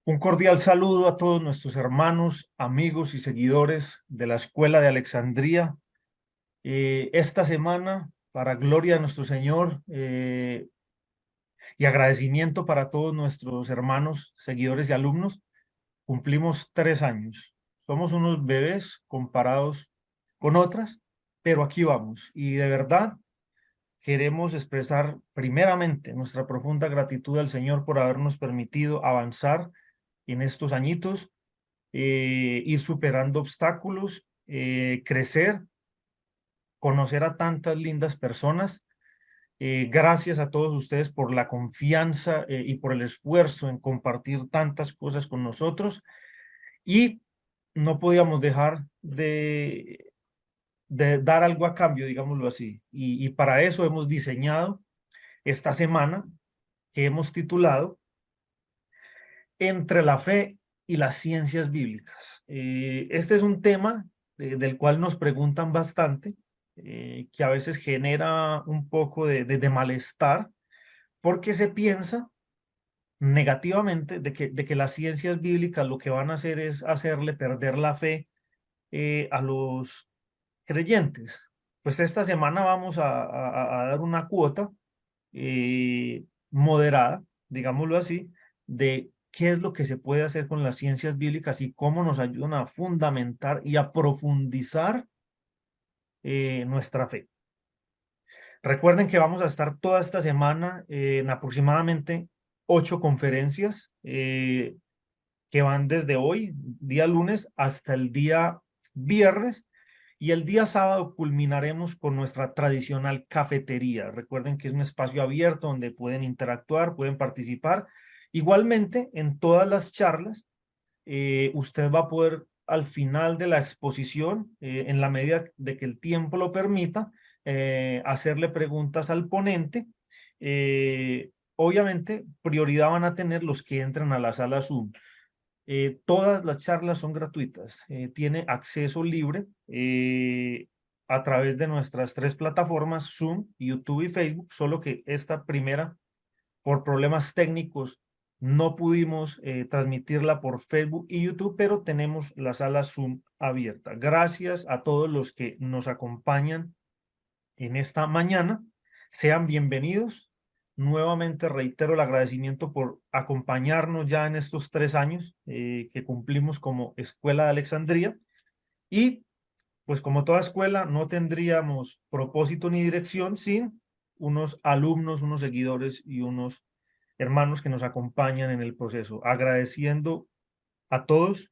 Un cordial saludo a todos nuestros hermanos, amigos y seguidores de la Escuela de Alexandría. Esta semana, para gloria de nuestro Señor y agradecimiento para todos nuestros hermanos, seguidores y alumnos, cumplimos 3 años. Somos unos bebés comparados con otras, pero aquí vamos. Y de verdad queremos expresar primeramente nuestra profunda gratitud al Señor por habernos permitido avanzar en estos añitos, ir superando obstáculos, crecer, conocer a tantas lindas personas. Gracias a todos ustedes por la confianza y por el esfuerzo en compartir tantas cosas con nosotros. Y no podíamos dejar de dar algo a cambio, digámoslo así. Y para eso hemos diseñado esta semana que hemos titulado Entre la fe y las ciencias bíblicas. Este es un tema del cual nos preguntan bastante, que a veces genera un poco de malestar, porque se piensa negativamente de que las ciencias bíblicas lo que van a hacer es hacerle perder la fe a los creyentes. Pues esta semana vamos a dar una cuota moderada, digámoslo así, de qué es lo que se puede hacer con las ciencias bíblicas y cómo nos ayudan a fundamentar y a profundizar nuestra fe. Recuerden que vamos a estar toda esta semana en aproximadamente 8 conferencias que van desde hoy, día lunes, hasta el día viernes. Y el día sábado culminaremos con nuestra tradicional cafetería. Recuerden que es un espacio abierto donde pueden interactuar, pueden participar. Igualmente, en todas las charlas, usted va a poder al final de la exposición, en la medida de que el tiempo lo permita, hacerle preguntas al ponente. Obviamente, prioridad van a tener los que entran a la sala Zoom. Todas las charlas son gratuitas, tiene acceso libre a través de nuestras 3 plataformas, Zoom, YouTube y Facebook, solo que esta primera, por problemas técnicos, no pudimos transmitirla por Facebook y YouTube, pero tenemos la sala Zoom abierta. Gracias a todos los que nos acompañan en esta mañana. Sean bienvenidos. Nuevamente reitero el agradecimiento por acompañarnos ya en estos 3 años que cumplimos como Escuela de Alexandría. Y pues como toda escuela no tendríamos propósito ni dirección sin unos alumnos, unos seguidores y unos hermanos que nos acompañan en el proceso. Agradeciendo a todos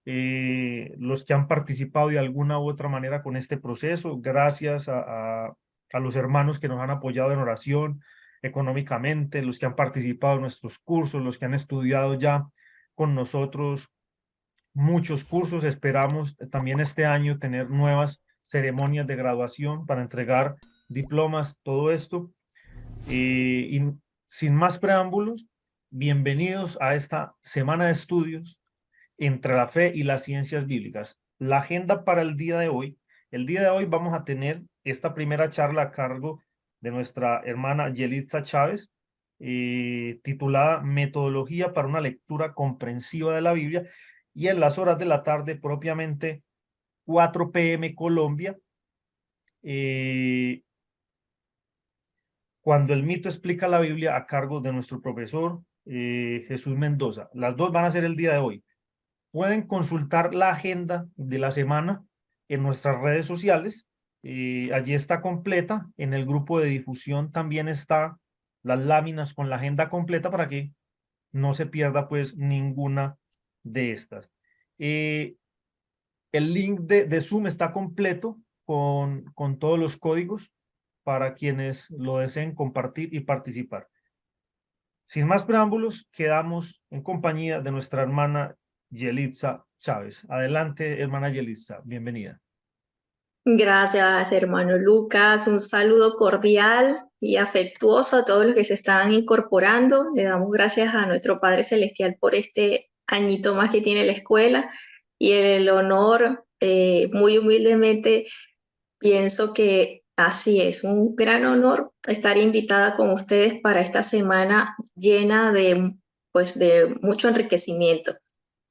los que han participado de alguna u otra manera con este proceso. Gracias a los hermanos que nos han apoyado en oración, económicamente, los que han participado en nuestros cursos, los que han estudiado ya con nosotros muchos cursos. Esperamos también este año tener nuevas ceremonias de graduación para entregar diplomas, todo esto. Y sin más preámbulos, bienvenidos a esta semana de estudios entre la fe y las ciencias bíblicas. La agenda para el día de hoy vamos a tener esta primera charla a cargo de nuestra hermana Yelitza Chávez, titulada Metodología para una lectura comprensiva de la Biblia, y en las horas de la tarde, propiamente 4 p.m. Colombia, cuando el mito explica la Biblia, a cargo de nuestro profesor Jesús Mendoza. Las dos van a ser el día de hoy. Pueden consultar la agenda de la semana en nuestras redes sociales. Allí está completa. En el grupo de difusión también está las láminas con la agenda completa para que no se pierda pues ninguna de estas. El link de Zoom está completo con todos los códigos para quienes lo deseen compartir y participar. Sin más preámbulos, quedamos en compañía de nuestra hermana Yelitza Chávez. Adelante, hermana Yelitza, bienvenida. Gracias, hermano Lucas. Un saludo cordial y afectuoso a todos los que se están incorporando. Le damos gracias a nuestro Padre Celestial por este añito más que tiene la escuela y el honor, muy humildemente, pienso que así es, un gran honor estar invitada con ustedes para esta semana llena de pues de mucho enriquecimiento.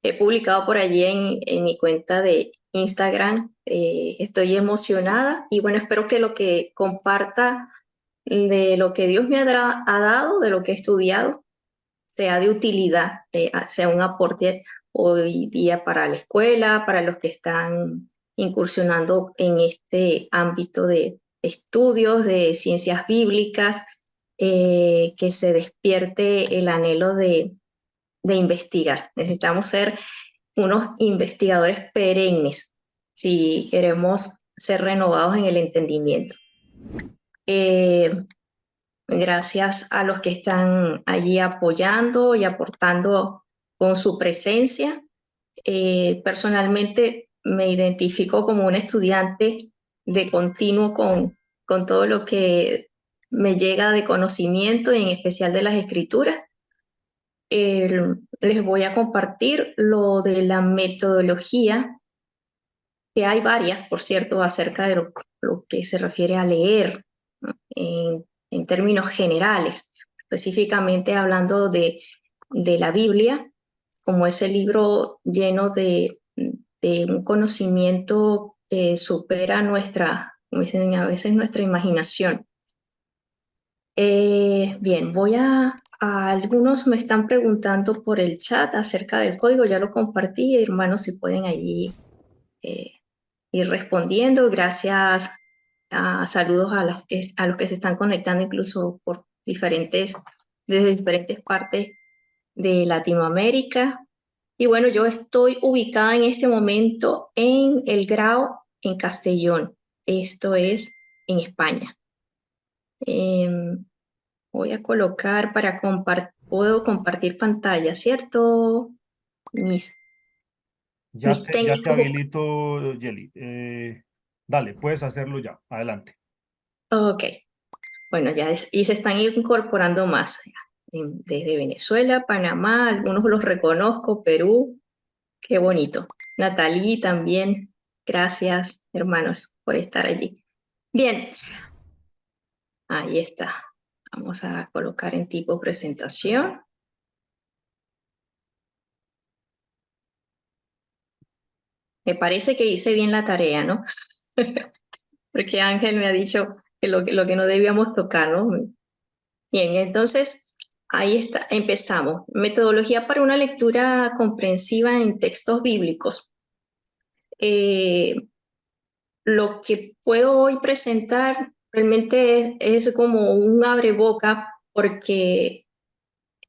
He publicado por allí en mi cuenta de Instagram. Estoy emocionada y bueno, espero que lo que comparta de lo que Dios me ha dado, de lo que he estudiado, sea de utilidad, sea un aporte hoy día para la escuela, para los que están incursionando en este ámbito de estudios de ciencias bíblicas, que se despierte el anhelo de investigar. Necesitamos ser unos investigadores perennes si queremos ser renovados en el entendimiento. Eh, Gracias a los que están allí apoyando y aportando con su presencia. Personalmente me identifico como un estudiante de continuo con todo lo que me llega de conocimiento, y en especial de las escrituras. Les voy a compartir lo de la metodología, que hay varias, por cierto, acerca de lo que se refiere a leer, ¿no? En términos generales, específicamente hablando de la Biblia, como ese libro lleno de un conocimiento que supera nuestra, como dicen a veces, nuestra imaginación. Bien, algunos me están preguntando por el chat acerca del código, ya lo compartí, hermanos, si pueden allí eh, ir respondiendo. Gracias, saludos a los que se están conectando incluso desde diferentes partes de Latinoamérica. Y bueno, yo estoy ubicada en este momento en El Grao, en Castellón. Esto es en España. Voy a colocar puedo compartir pantalla, ¿cierto? Mis, mis Ya te técnicos. habilito, Yeli. Dale, puedes hacerlo ya. Adelante. Ok, bueno, y se están incorporando más, desde Venezuela, Panamá, algunos los reconozco, Perú, qué bonito. Natalie también, gracias, hermanos, por estar allí. Bien, ahí está. Vamos a colocar en tipo presentación. Me parece que hice bien la tarea, ¿no? Porque Ángel me ha dicho que lo que no debíamos tocar, ¿no? Bien, entonces ahí está, empezamos. Metodología para una lectura comprensiva en textos bíblicos. Eh, lo que puedo hoy presentar realmente es como un abreboca, porque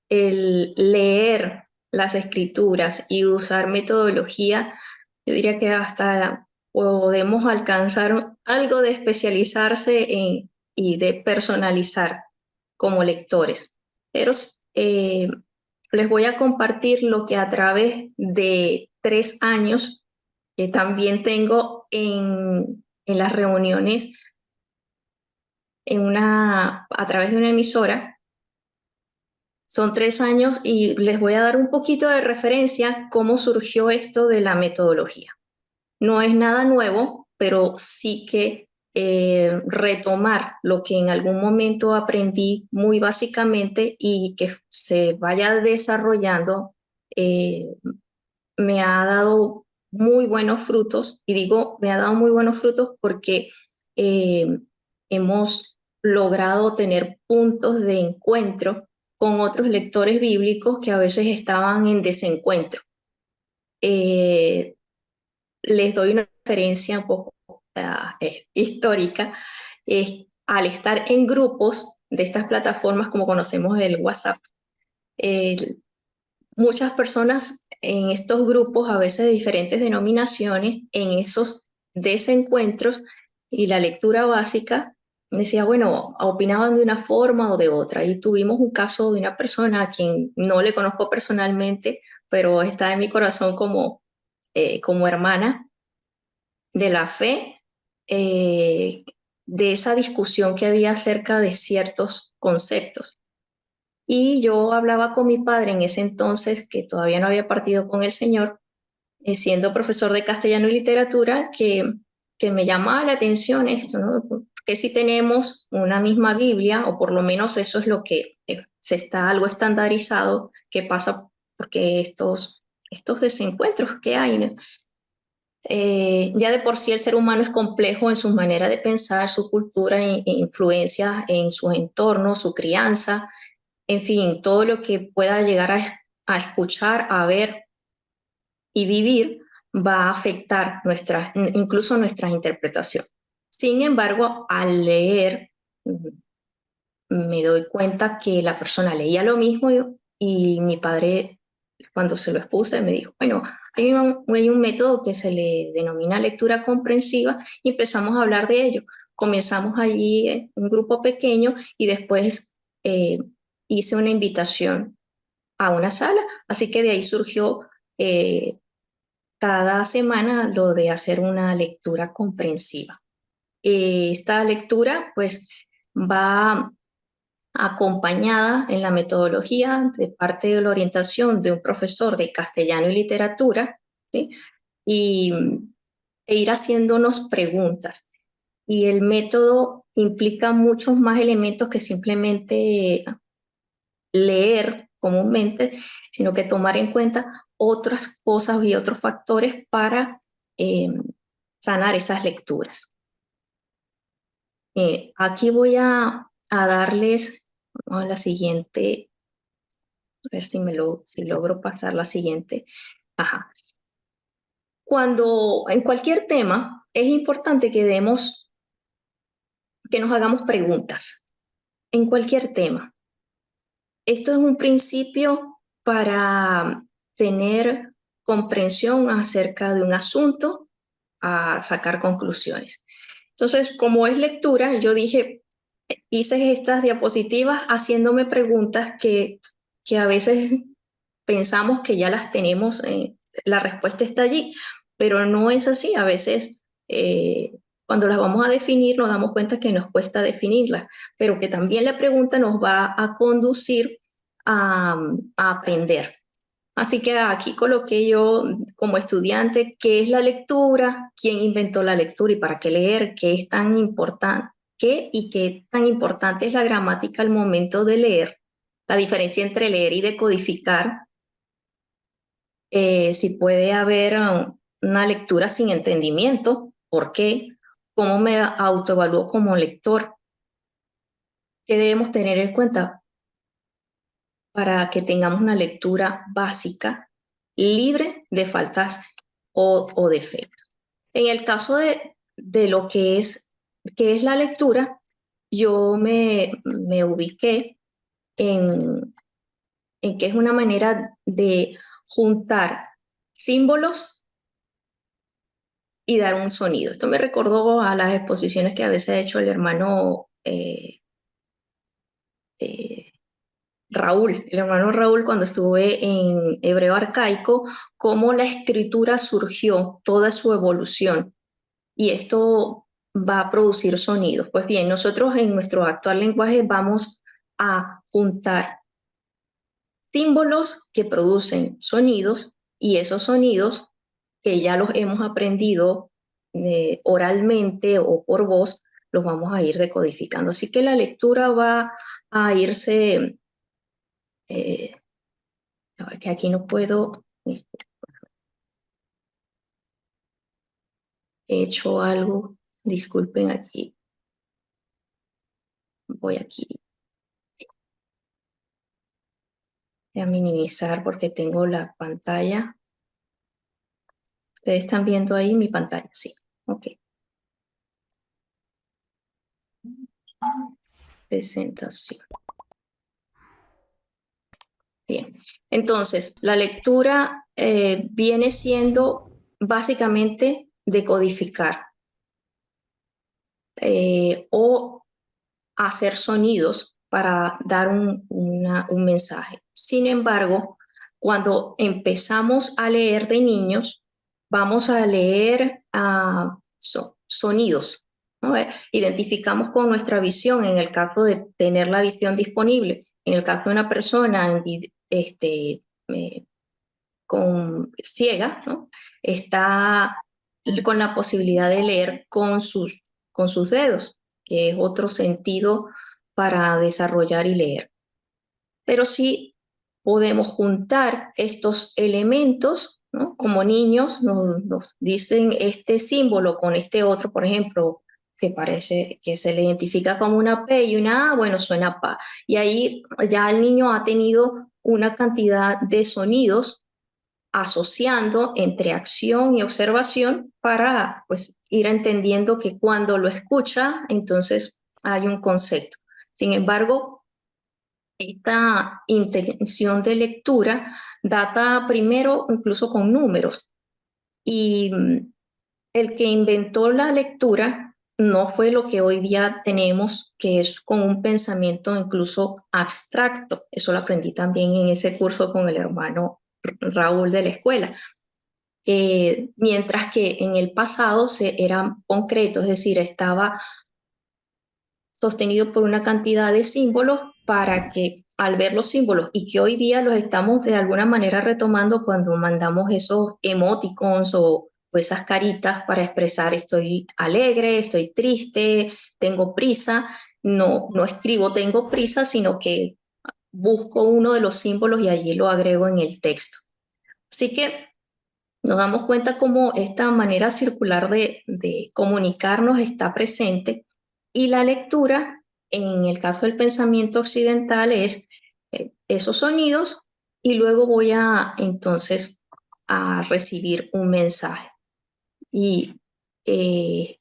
el leer las escrituras y usar metodología, yo diría que hasta podemos alcanzar algo de especializarse y de personalizar como lectores. Pero les voy a compartir lo que a través de 3 años que también tengo en las reuniones a través de una emisora. Son 3 años y les voy a dar un poquito de referencia cómo surgió esto de la metodología. No es nada nuevo, pero sí que retomar lo que en algún momento aprendí muy básicamente y que se vaya desarrollando, me ha dado muy buenos frutos. Y digo, me ha dado muy buenos frutos porque eh, hemos logrado tener puntos de encuentro con otros lectores bíblicos que a veces estaban en desencuentro. Eh, Les doy una referencia un poco histórica. Al estar en grupos de estas plataformas, como conocemos el WhatsApp, eh, muchas personas en estos grupos, a veces de diferentes denominaciones, en esos desencuentros y la lectura básica, decía, bueno, opinaban de una forma o de otra. Y tuvimos un caso de una persona a quien no le conozco personalmente, pero está en mi corazón como hermana de la fe, de esa discusión que había acerca de ciertos conceptos. Y yo hablaba con mi padre en ese entonces, que todavía no había partido con el Señor, siendo profesor de castellano y literatura, que me llamaba la atención esto, ¿no? Que si tenemos una misma Biblia, o por lo menos eso es lo que se está algo estandarizado que pasa porque estos desencuentros que hay, ¿no? Ya de por sí el ser humano es complejo en su manera de pensar, su cultura influencia en su entorno, su crianza, en fin, todo lo que pueda llegar a escuchar, a ver y vivir va a afectar incluso nuestras interpretaciones. Sin embargo, al leer, me doy cuenta que la persona leía lo mismo y mi padre, cuando se lo expuse, me dijo, bueno, hay un método que se le denomina lectura comprensiva y empezamos a hablar de ello. Comenzamos allí un grupo pequeño y después eh, hice una invitación a una sala, así que de ahí surgió cada semana lo de hacer una lectura comprensiva. Esta lectura pues va acompañada en la metodología de parte de la orientación de un profesor de castellano y literatura, ¿sí? Y, e ir haciéndonos preguntas. Y el método implica muchos más elementos que simplemente leer comúnmente, sino que tomar en cuenta otras cosas y otros factores para eh, sanar esas lecturas. Aquí voy a darles a la siguiente, a ver si logro pasar la siguiente. Ajá. Cuando en cualquier tema es importante que nos hagamos preguntas, en cualquier tema. Esto es un principio para tener comprensión acerca de un asunto, a sacar conclusiones. Entonces, como es lectura, yo dije, hice estas diapositivas haciéndome preguntas que a veces pensamos que ya las tenemos, la respuesta está allí, pero no es así. A veces, cuando las vamos a definir, nos damos cuenta que nos cuesta definirlas, pero que también la pregunta nos va a conducir a aprender. Así que aquí coloqué yo como estudiante qué es la lectura, quién inventó la lectura y para qué leer, qué es tan importante, qué y qué tan importante es la gramática al momento de leer, la diferencia entre leer y decodificar, si puede haber una lectura sin entendimiento, ¿por qué? ¿Cómo me autoevalúo como lector? ¿Qué debemos tener en cuenta para que tengamos una lectura básica, libre de faltas o defectos? En el caso de lo que es la lectura, yo me ubiqué en que es una manera de juntar símbolos y dar un sonido. Esto me recordó a las exposiciones que a veces ha hecho el hermano eh, Raúl, el hermano Raúl, cuando estuve en hebreo arcaico, cómo la escritura surgió, toda su evolución, y esto va a producir sonidos. Pues bien, nosotros en nuestro actual lenguaje vamos a juntar símbolos que producen sonidos y esos sonidos que ya los hemos aprendido oralmente o por voz, los vamos a ir decodificando. Así que la lectura va a irse, eh, que aquí no puedo, he hecho algo, disculpen aquí, voy aquí a minimizar porque tengo la pantalla. ¿Ustedes están viendo ahí mi pantalla? Sí, ok. Presentación. Bien, entonces la lectura viene siendo básicamente decodificar o hacer sonidos para dar un mensaje. Sin embargo, cuando empezamos a leer de niños, vamos a leer sonidos, ¿no? Identificamos con nuestra visión en el caso de tener la visión disponible. En el caso de una persona eh, ciega, ¿no? Está con la posibilidad de leer con sus dedos, que es otro sentido para desarrollar y leer. pero sí podemos juntar estos elementos, ¿no? Como niños nos dicen este símbolo con este otro, por ejemplo, que parece que se le identifica como una P y una A, bueno, suena PA. Y ahí ya el niño ha tenido una cantidad de sonidos asociando entre acción y observación para pues ir entendiendo que cuando lo escucha, entonces hay un concepto. Sin embargo, esta intención de lectura data primero incluso con números y el que inventó la lectura no fue lo que hoy día tenemos, que es con un pensamiento incluso abstracto. Eso lo aprendí también en ese curso con el hermano Raúl de la escuela. Mientras que en el pasado era concreto, es decir, estaba sostenido por una cantidad de símbolos para que al ver los símbolos y que hoy día los estamos de alguna manera retomando cuando mandamos esos emoticons o esas caritas para expresar estoy alegre, estoy triste, tengo prisa, no escribo tengo prisa, sino que busco uno de los símbolos y allí lo agrego en el texto. Así que nos damos cuenta cómo esta manera circular de comunicarnos está presente y la lectura, en el caso del pensamiento occidental, es esos sonidos y luego voy a entonces a recibir un mensaje. Y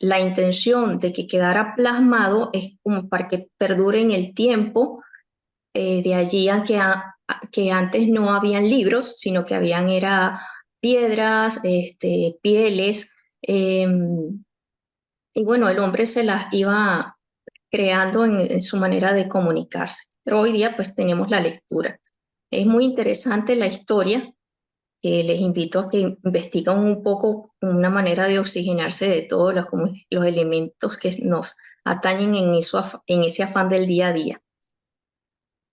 la intención de que quedara plasmado es como para que perdure en el tiempo, de allí a que antes no habían libros, sino que habían era piedras, pieles, y bueno, el hombre se las iba creando en su manera de comunicarse. Pero hoy día pues tenemos la lectura. Es muy interesante la historia. Les invito a que investiguen un poco una manera de oxigenarse de todos los elementos que nos atañen en ese afán del día a día.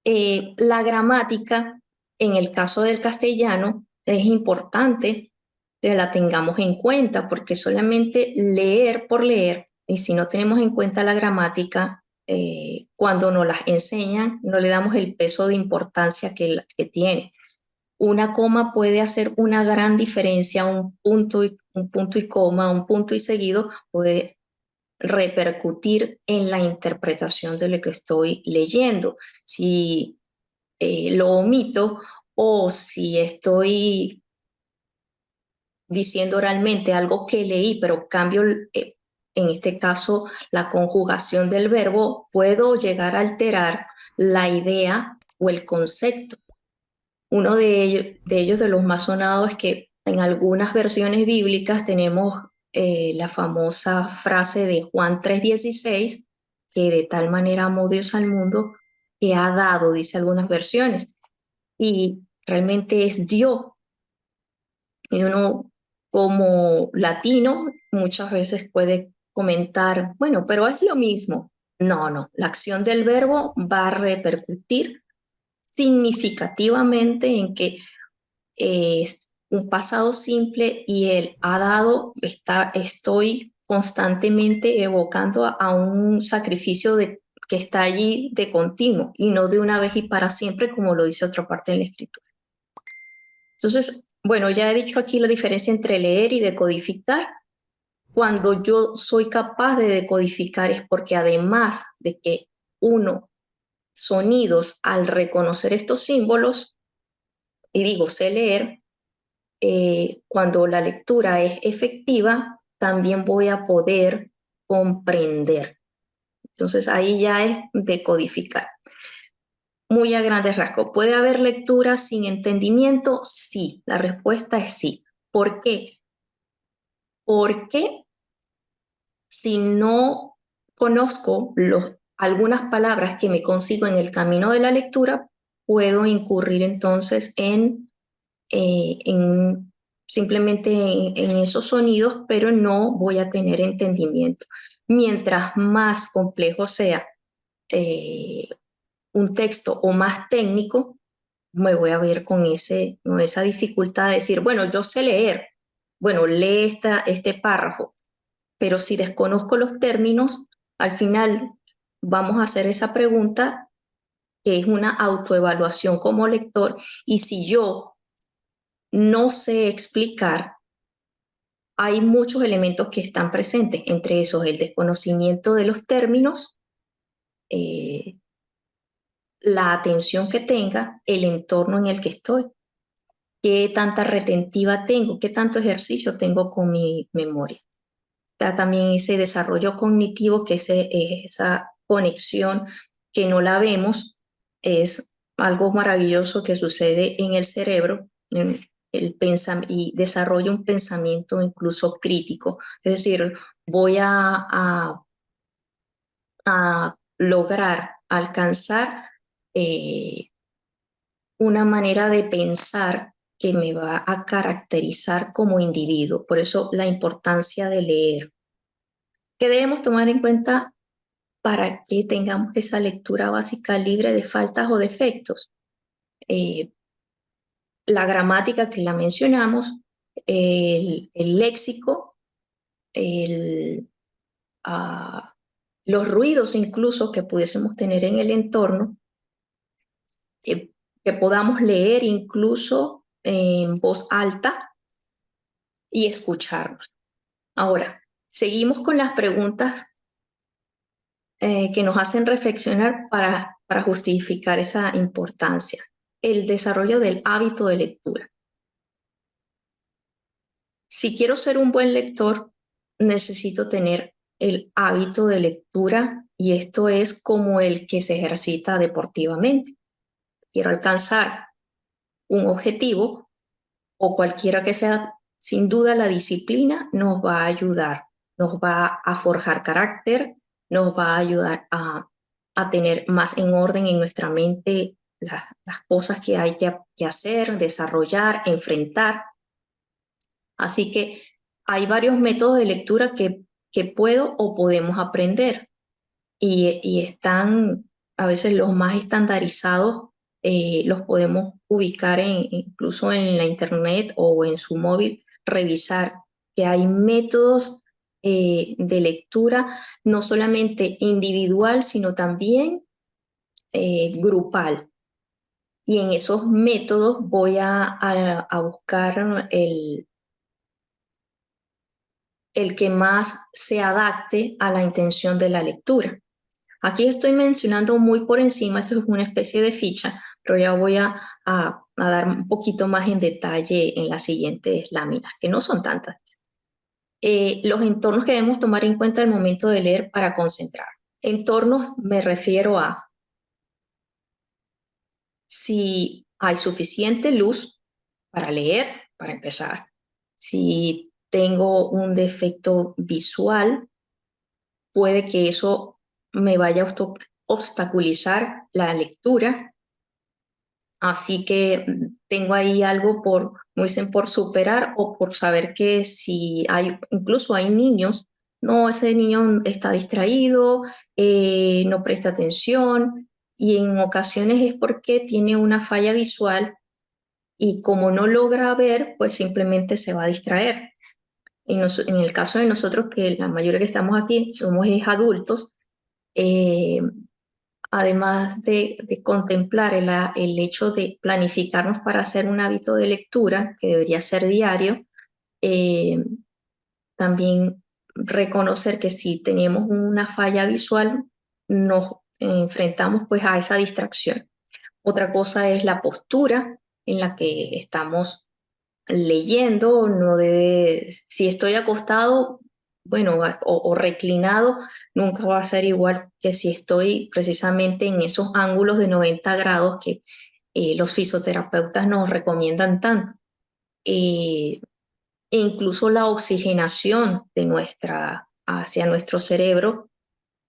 La gramática, en el caso del castellano, es importante que la tengamos en cuenta porque solamente leer por leer, y si no tenemos en cuenta la gramática, cuando nos las enseñan, no le damos el peso de importancia que tiene. Una coma puede hacer una gran diferencia, un punto y coma, un punto y seguido puede repercutir en la interpretación de lo que estoy leyendo. Si lo omito o si estoy diciendo oralmente algo que leí, pero cambio, en este caso, la conjugación del verbo, puedo llegar a alterar la idea o el concepto. Uno de los más sonados, es que en algunas versiones bíblicas tenemos la famosa frase de Juan 3:16, que de tal manera amó Dios al mundo que ha dado, dice algunas versiones, y realmente es Dios. Y uno como latino muchas veces puede comentar, bueno, pero es lo mismo. No, la acción del verbo va a repercutir significativamente en que es un pasado simple y el ha dado, estoy constantemente evocando a un sacrificio que está allí de continuo y no de una vez y para siempre, como lo dice otra parte en la escritura. Entonces, bueno, ya he dicho aquí la diferencia entre leer y decodificar. Cuando yo soy capaz de decodificar es porque además de que uno, sonidos, al reconocer estos símbolos, y digo, sé leer, cuando la lectura es efectiva, también voy a poder comprender. Entonces ahí ya es decodificar. Muy a grandes rasgos. ¿Puede haber lectura sin entendimiento? Sí, la respuesta es sí. ¿Por qué? Porque si no conozco algunas palabras que me consigo en el camino de la lectura, puedo incurrir entonces en simplemente en esos sonidos, pero no voy a tener entendimiento. Mientras más complejo sea eh, un texto o más técnico, me voy a ver con esa dificultad de decir, bueno, yo sé leer, bueno, lee este párrafo, pero si desconozco los términos, al final vamos a hacer esa pregunta que es una autoevaluación como lector, y si yo no sé explicar, hay muchos elementos que están presentes, entre esos el desconocimiento de los términos, eh, la atención que tenga, el entorno en el que estoy, qué tanta retentiva tengo, qué tanto ejercicio tengo con mi memoria. Está también ese desarrollo cognitivo, que es esa conexión que no la vemos, es algo maravilloso que sucede en el cerebro, y desarrolla un pensamiento incluso crítico. Es decir, voy a lograr alcanzar eh, una manera de pensar que me va a caracterizar como individuo. Por eso la importancia de leer. ¿Qué debemos tomar en cuenta para que tengamos esa lectura básica libre de faltas o defectos? Eh, la gramática que la mencionamos, el léxico, el, uh, los ruidos incluso que pudiésemos tener en el entorno, que podamos leer incluso en voz alta y escucharnos. Ahora, seguimos con las preguntas que nos hacen reflexionar para justificar esa importancia. El desarrollo del hábito de lectura. Si quiero ser un buen lector, necesito tener el hábito de lectura, y esto es como el que se ejercita deportivamente. Quiero alcanzar un objetivo o cualquiera que sea, sin duda la disciplina nos va a ayudar, nos va a forjar carácter, nos va a ayudar a tener más en orden en nuestra mente las cosas que hay que hacer, desarrollar, enfrentar. Así que hay varios métodos de lectura que puedo o podemos aprender, y están a veces los más estandarizados, los podemos ubicar incluso en la internet o en su móvil, revisar que hay métodos de lectura no solamente individual, sino también grupal. Y en esos métodos voy a buscar el que más se adapte a la intención de la lectura. Aquí estoy mencionando muy por encima, esto es una especie de ficha, pero ya voy a dar un poquito más en detalle en las siguientes láminas, que no son tantas. Los entornos que debemos tomar en cuenta al momento de leer para concentrar. Entornos me refiero a si hay suficiente luz para leer, para empezar, si tengo un defecto visual, puede que eso me vaya a obstaculizar la lectura. Así que tengo ahí algo como dicen, por superar, o por saber que si incluso hay niños, no, ese niño está distraído, no presta atención, y en ocasiones es porque tiene una falla visual, y como no logra ver, pues simplemente se va a distraer. En el caso de nosotros, que la mayoría que estamos aquí somos adultos, eh, además de contemplar el hecho de planificarnos para hacer un hábito de lectura, que debería ser diario, eh, también reconocer que si tenemos una falla visual, nos enfrentamos pues a esa distracción. Otra cosa es la postura en la que estamos leyendo. No debe, si estoy acostado, bueno, o reclinado, nunca va a ser igual que si estoy precisamente en esos ángulos de 90 grados que los fisioterapeutas nos recomiendan tanto. E incluso la oxigenación hacia nuestro cerebro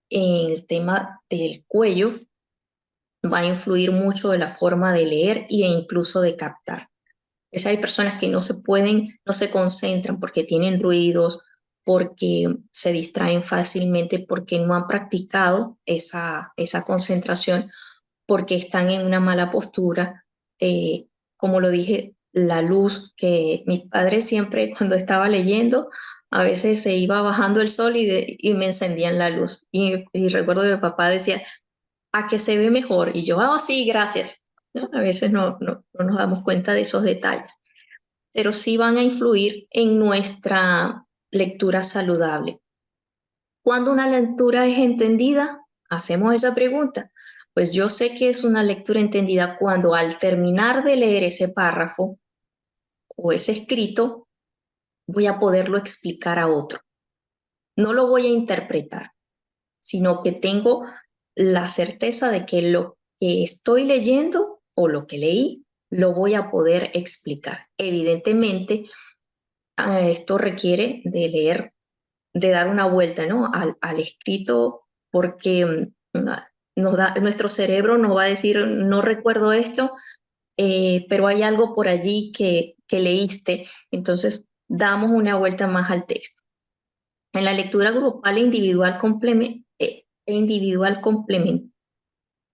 en el tema del cuello va a influir mucho de la forma de leer e incluso de captar. Hay personas que no se concentran porque tienen ruidos, porque se distraen fácilmente, porque no han practicado esa concentración, porque están en una mala postura. Como lo dije, la luz, que mi padre siempre cuando estaba leyendo, a veces se iba bajando el sol y me encendían la luz. Y recuerdo que mi papá decía, a que se ve mejor. Y yo, sí, gracias. ¿No? A veces no nos damos cuenta de esos detalles, pero sí van a influir en nuestra lectura saludable. Cuando una lectura es entendida, hacemos esa pregunta. Pues yo sé que es una lectura entendida cuando al terminar de leer ese párrafo o ese escrito, voy a poderlo explicar a otro. No lo voy a interpretar, sino que tengo la certeza de que lo que estoy leyendo o lo que leí, lo voy a poder explicar. Evidentemente, esto requiere de leer, de dar una vuelta, ¿no? al escrito, porque nuestro cerebro nos va a decir, no recuerdo esto, pero hay algo por allí que leíste, entonces damos una vuelta más al texto. En la lectura grupal e individual complementaria,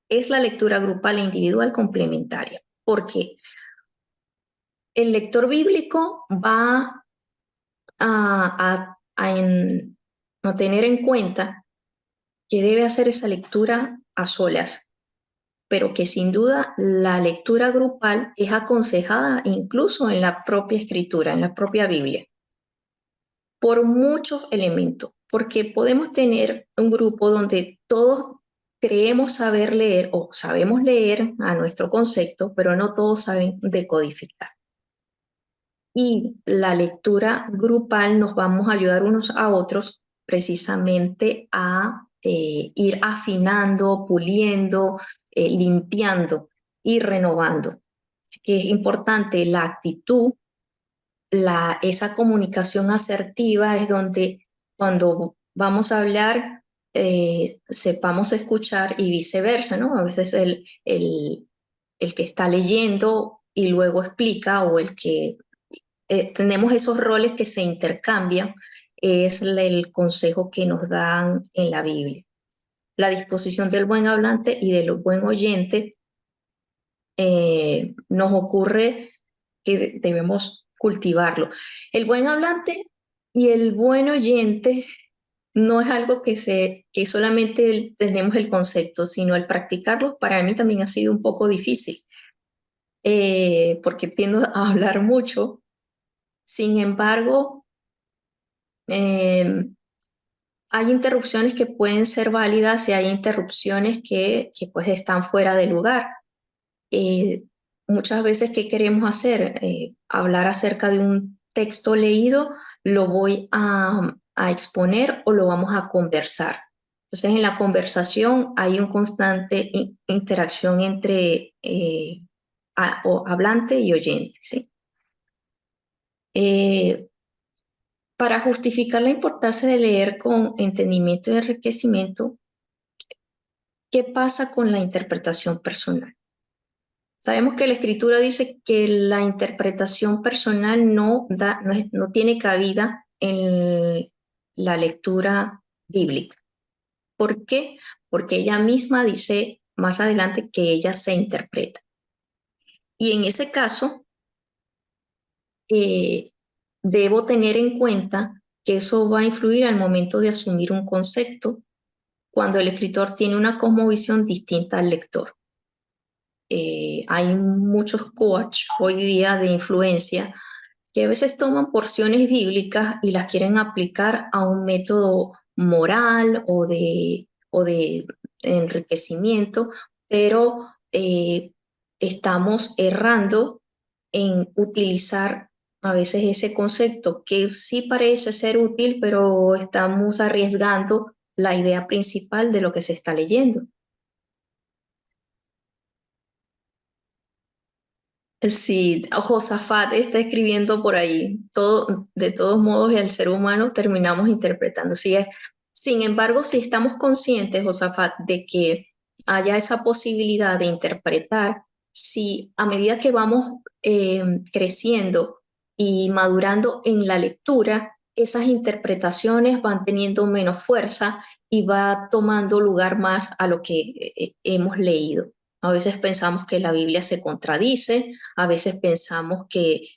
es la lectura grupal e individual complementaria, porque el lector bíblico va a tener en cuenta que debe hacer esa lectura a solas, pero que sin duda la lectura grupal es aconsejada incluso en la propia escritura, en la propia Biblia, por muchos elementos, porque podemos tener un grupo donde todos creemos saber leer o sabemos leer a nuestro concepto, pero no todos saben decodificar. Y la lectura grupal nos vamos a ayudar unos a otros precisamente a ir afinando, puliendo, limpiando y renovando. Así que es importante la actitud, esa comunicación asertiva es donde cuando vamos a hablar sepamos escuchar y viceversa, ¿no? A veces el que está leyendo y luego explica o el que tenemos esos roles que se intercambian, es el consejo que nos dan en la Biblia. La disposición del buen hablante y del buen oyente nos ocurre que debemos cultivarlo. El buen hablante y el buen oyente no es algo que solamente tenemos el concepto, sino el practicarlo para mí también ha sido un poco difícil, porque tiendo a hablar mucho. Sin embargo, eh, hay interrupciones que pueden ser válidas y hay interrupciones que pues están fuera de lugar. Eh, Muchas veces, ¿qué queremos hacer? Hablar acerca de un texto leído, lo voy a exponer o lo vamos a conversar. Entonces, en la conversación hay una constante interacción entre hablante y oyente, ¿sí? Para justificar la importancia de leer con entendimiento y enriquecimiento, ¿qué pasa con la interpretación personal? Sabemos que la escritura dice que la interpretación personal no tiene cabida en la lectura bíblica. ¿Por qué? Porque ella misma dice más adelante que ella se interpreta. Y en ese caso, eh, debo tener en cuenta que eso va a influir al momento de asumir un concepto cuando el escritor tiene una cosmovisión distinta al lector. Hay muchos coaches hoy día de influencia que a veces toman porciones bíblicas y las quieren aplicar a un método moral o de enriquecimiento, pero estamos errando en utilizar a veces ese concepto que sí parece ser útil, pero estamos arriesgando la idea principal de lo que se está leyendo. Sí, Josafat está escribiendo por ahí. De todos modos, el ser humano terminamos interpretando. Sin embargo, si estamos conscientes, Josafat, de que haya esa posibilidad de interpretar, si a medida que vamos creciendo y madurando en la lectura, esas interpretaciones van teniendo menos fuerza y va tomando lugar más a lo que hemos leído. A veces pensamos que la Biblia se contradice, a veces pensamos que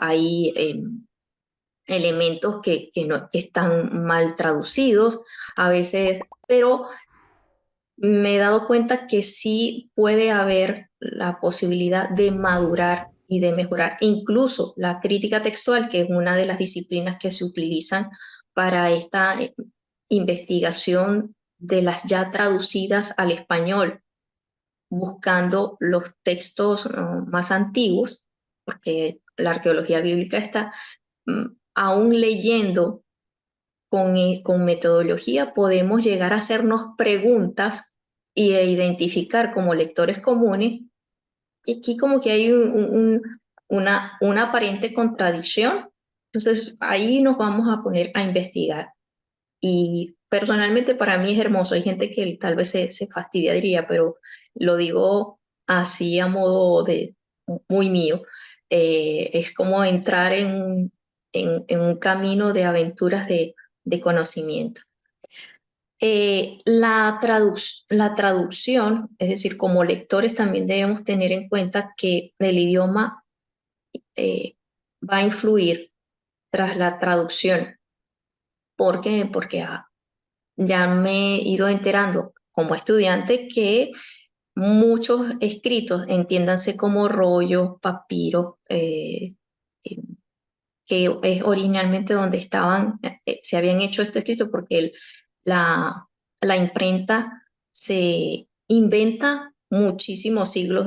hay elementos que están mal traducidos, a veces, pero me he dado cuenta que sí puede haber la posibilidad de madurar y de mejorar. Incluso la crítica textual, que es una de las disciplinas que se utilizan para esta investigación de las ya traducidas al español, buscando los textos más antiguos, porque la arqueología bíblica está aún leyendo con metodología, podemos llegar a hacernos preguntas e identificar como lectores comunes. Y aquí como que hay una aparente contradicción. Entonces ahí nos vamos a poner a investigar. Y personalmente para mí es hermoso. Hay gente que tal vez se fastidiaría, pero lo digo así a modo de muy mío. Es como entrar en un camino de aventuras de conocimiento. La traducción, es decir, como lectores también debemos tener en cuenta que el idioma eh, va a influir tras la traducción. ¿Por qué? Porque ya me he ido enterando como estudiante que muchos escritos, entiéndanse como rollos, papiros, que es originalmente donde estaban, se habían hecho estos escritos porque la, la imprenta se inventa muchos siglos,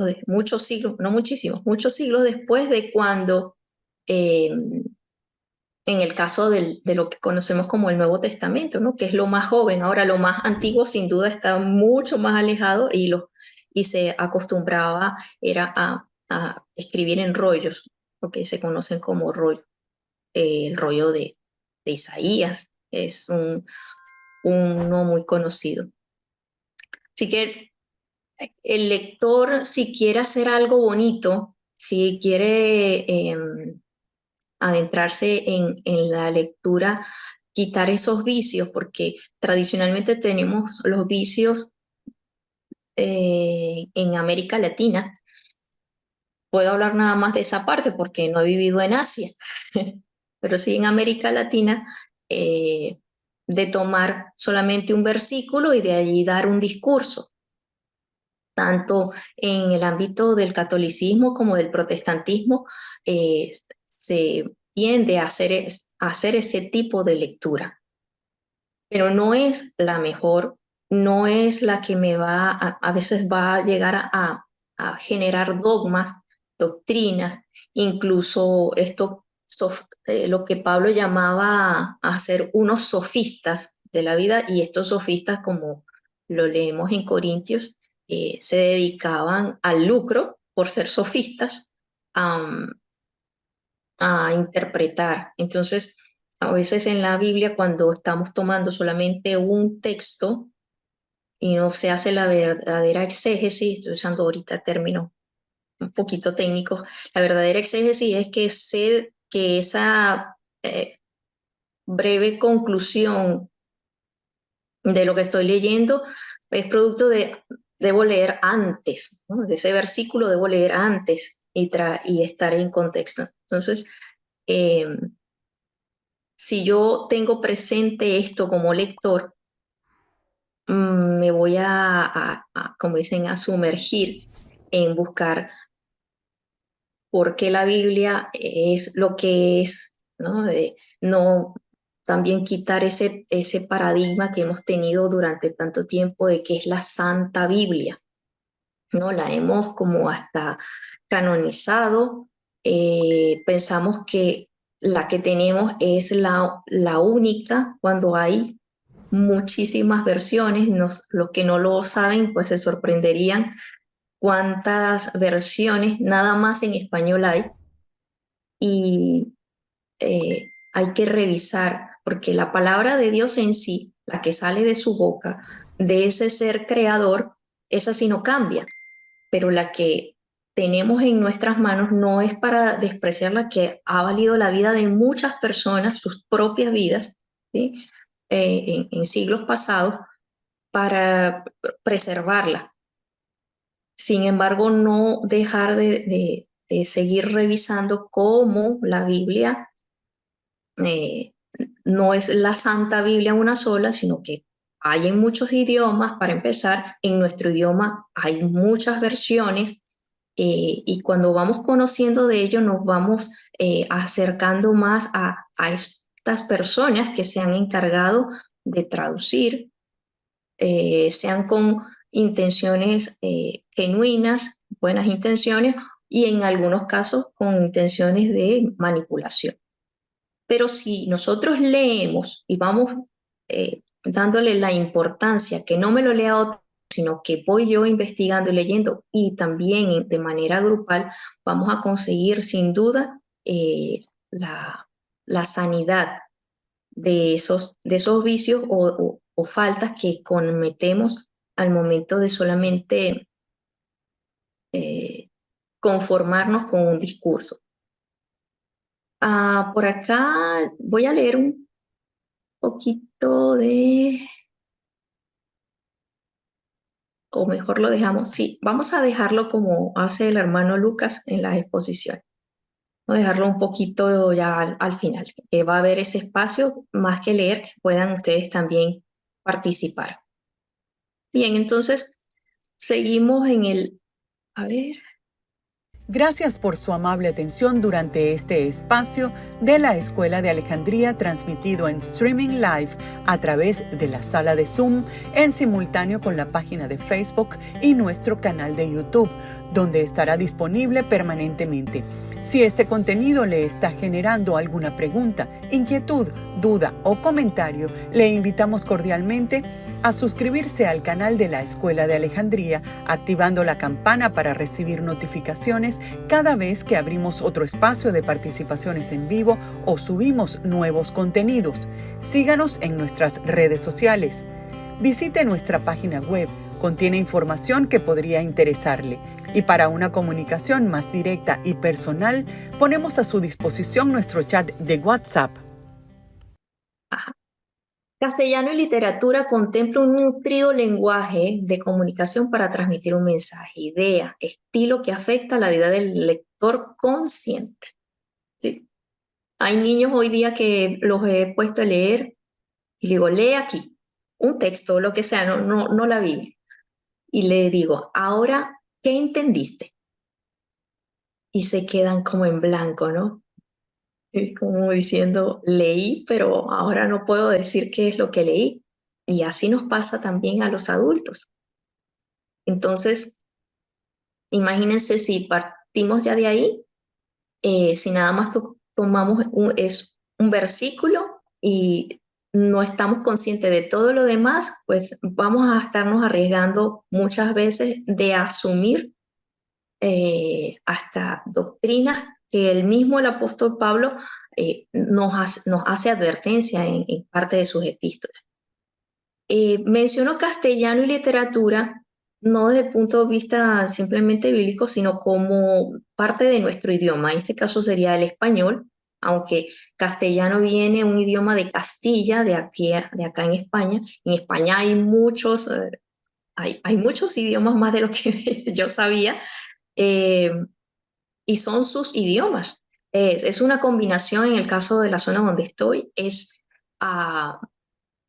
no muchísimos, muchos siglos después de cuando, eh, en el caso de lo que conocemos como el Nuevo Testamento, ¿no? Que es lo más joven. Ahora, lo más antiguo sin duda está mucho más alejado y se acostumbraba era a escribir en rollos, lo que se conocen como rollos. El rollo de Isaías es uno muy conocido. Así que el lector, si quiere hacer algo bonito, si quiere adentrarse en la lectura, quitar esos vicios, porque tradicionalmente tenemos los vicios en América Latina. Puedo hablar nada más de esa parte porque no he vivido en Asia, pero sí en América Latina, eh, de tomar solamente un versículo y de allí dar un discurso, tanto en el ámbito del catolicismo como del protestantismo, se tiende a hacer ese tipo de lectura, pero no es la mejor, no es la que a veces va a llegar a generar dogmas, doctrinas, incluso lo que Pablo llamaba a ser unos sofistas de la vida, y estos sofistas, como lo leemos en Corintios, se dedicaban al lucro por ser sofistas, um, a interpretar. Entonces, a veces en la Biblia, cuando estamos tomando solamente un texto y no se hace la verdadera exégesis, estoy usando ahorita términos un poquito técnicos, la verdadera exégesis es que sé que esa breve conclusión de lo que estoy leyendo es producto debo leer antes, ¿no? De ese versículo debo leer antes y estar en contexto. Entonces, eh, si yo tengo presente esto como lector, me voy como dicen, a sumergir en buscar por qué la Biblia es lo que es, ¿no? No también quitar ese paradigma que hemos tenido durante tanto tiempo de que es la Santa Biblia, ¿no? La hemos como hasta canonizado, pensamos que la que tenemos es la única cuando hay muchísimas versiones. Los que no lo saben, pues se sorprenderían cuántas versiones nada más en español hay, y hay que revisar, porque la palabra de Dios en sí, la que sale de su boca, de ese ser creador, esa sí no cambia, pero la que tenemos en nuestras manos no es para despreciar la que ha valido la vida de muchas personas, sus propias vidas, ¿sí? En siglos pasados, para preservarla. Sin embargo, no dejar de seguir revisando cómo la Biblia no es la Santa Biblia una sola, sino que hay en muchos idiomas, para empezar, en nuestro idioma hay muchas versiones y cuando vamos conociendo de ello nos vamos acercando más a estas personas que se han encargado de traducir, sean con intenciones genuinas, buenas intenciones, y en algunos casos con intenciones de manipulación. Pero si nosotros leemos y vamos dándole la importancia, que no me lo lea otro, sino que voy yo investigando y leyendo, y también de manera grupal, vamos a conseguir sin duda la sanidad de esos vicios o faltas que cometemos al momento de solamente eh, conformarnos con un discurso. Por acá voy a leer un poquito o mejor lo dejamos, sí, vamos a dejarlo como hace el hermano Lucas en las exposiciones. Vamos a dejarlo un poquito ya al final, que va a haber ese espacio más que leer, que puedan ustedes también participar. Bien, entonces seguimos en a ver. Gracias por su amable atención durante este espacio de la Escuela de Alejandría, transmitido en streaming live a través de la sala de Zoom, en simultáneo con la página de Facebook y nuestro canal de YouTube, donde estará disponible permanentemente. Si este contenido le está generando alguna pregunta, inquietud, duda o comentario, le invitamos cordialmente a suscribirse al canal de la Escuela de Alejandría, activando la campana para recibir notificaciones cada vez que abrimos otro espacio de participaciones en vivo o subimos nuevos contenidos. Síganos en nuestras redes sociales. Visite nuestra página web, contiene información que podría interesarle. Y para una comunicación más directa y personal, ponemos a su disposición nuestro chat de WhatsApp. Ajá. Castellano y literatura contempla un nutrido lenguaje de comunicación para transmitir un mensaje, idea, estilo que afecta la vida del lector consciente. ¿Sí? Hay niños hoy día que los he puesto a leer y le digo, lee aquí un texto, lo que sea, no la Biblia. Y le digo, ahora, ¿qué entendiste? Y se quedan como en blanco, ¿no? Es como diciendo, leí, pero ahora no puedo decir qué es lo que leí. Y así nos pasa también a los adultos. Entonces, imagínense si partimos ya de ahí, si nada más tomamos un versículo y no estamos conscientes de todo lo demás, pues vamos a estarnos arriesgando muchas veces de asumir hasta doctrinas que el apóstol Pablo nos hace advertencia en parte de sus epístolas. Menciono castellano y literatura no desde el punto de vista simplemente bíblico, sino como parte de nuestro idioma. En este caso sería el español, aunque castellano viene un idioma de Castilla, de acá en España. En España hay muchos idiomas más de lo que yo sabía. Eh, y son sus idiomas. Es una combinación, en el caso de la zona donde estoy, es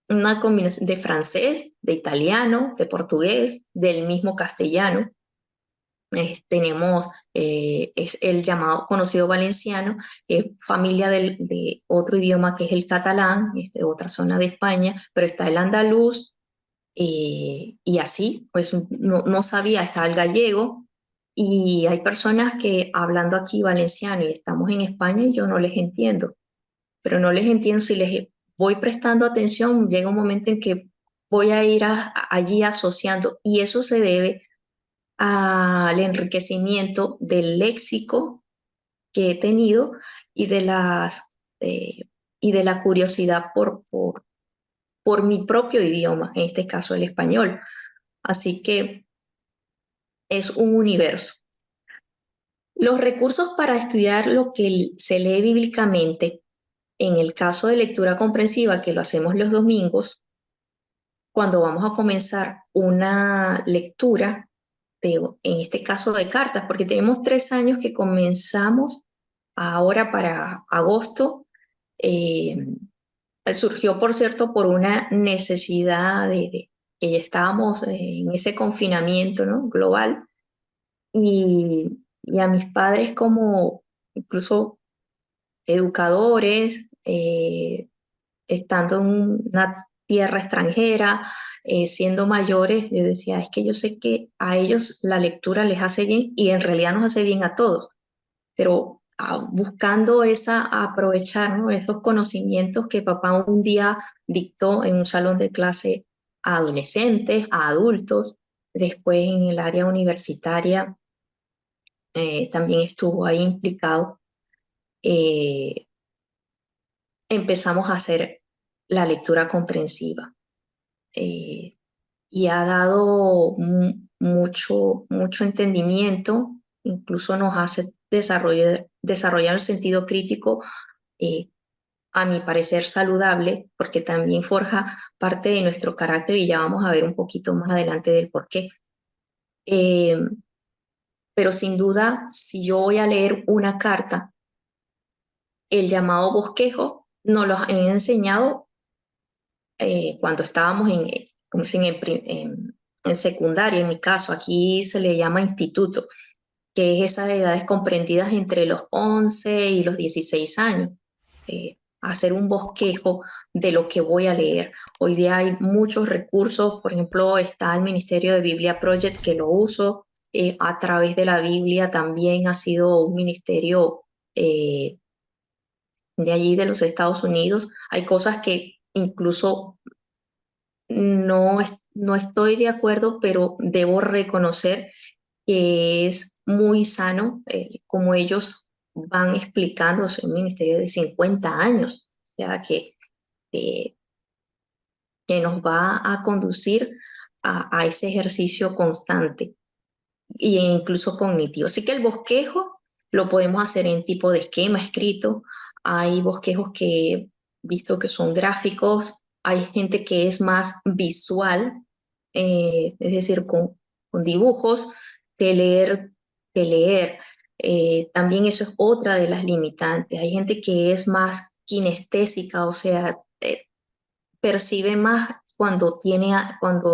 una combinación de francés, de italiano, de portugués, del mismo castellano. Tenemos, es el llamado conocido valenciano, familia de otro idioma que es el catalán, otra zona de España, pero está el andaluz, y así, pues no sabía, está el gallego, y hay personas que hablando aquí valenciano y estamos en España y yo no les entiendo, pero no les entiendo si les voy prestando atención, llega un momento en que voy a ir allí asociando, y eso se debe al enriquecimiento del léxico que he tenido y eh, y de la curiosidad por mi propio idioma, en este caso el español. Así que es un universo. Los recursos para estudiar lo que se lee bíblicamente, en el caso de lectura comprensiva, que lo hacemos los domingos, cuando vamos a comenzar una lectura, en este caso de cartas, porque tenemos 3 años que comenzamos ahora para agosto, surgió, por cierto, por una necesidad que ya estábamos en ese confinamiento, ¿no? Global, y a mis padres como incluso educadores, estando en una tierra extranjera, siendo mayores, yo decía, es que yo sé que a ellos la lectura les hace bien y en realidad nos hace bien a todos, pero buscando aprovechar, ¿no?, esos conocimientos que papá un día dictó en un salón de clase a adolescentes, a adultos, después en el área universitaria también estuvo ahí implicado. Empezamos a hacer la lectura comprensiva y ha dado mucho entendimiento, incluso nos hace desarrollar el sentido crítico, eh, a mi parecer saludable, porque también forja parte de nuestro carácter y ya vamos a ver un poquito más adelante del por qué. Pero sin duda, si yo voy a leer una carta, el llamado bosquejo nos lo han enseñado cuando estábamos como dicen, en secundaria, en mi caso, aquí se le llama instituto, que es esas edades comprendidas entre los 11 y los 16 años. Hacer un bosquejo de lo que voy a leer. Hoy día hay muchos recursos, por ejemplo, está el Ministerio de Biblia Project, que lo uso. A través de la Biblia también ha sido un ministerio de allí, de los Estados Unidos. Hay cosas que incluso no estoy de acuerdo, pero debo reconocer que es muy sano como ellos van explicando, es un ministerio de 50 años, o sea, eh, que nos va a conducir a ese ejercicio constante e incluso cognitivo. Así que el bosquejo lo podemos hacer en tipo de esquema escrito. Hay bosquejos que he visto que son gráficos, hay gente que es más visual, es decir, con dibujos, que leer, que leer. También eso es otra de las limitantes. Hay gente que es más kinestésica, o sea, percibe más cuando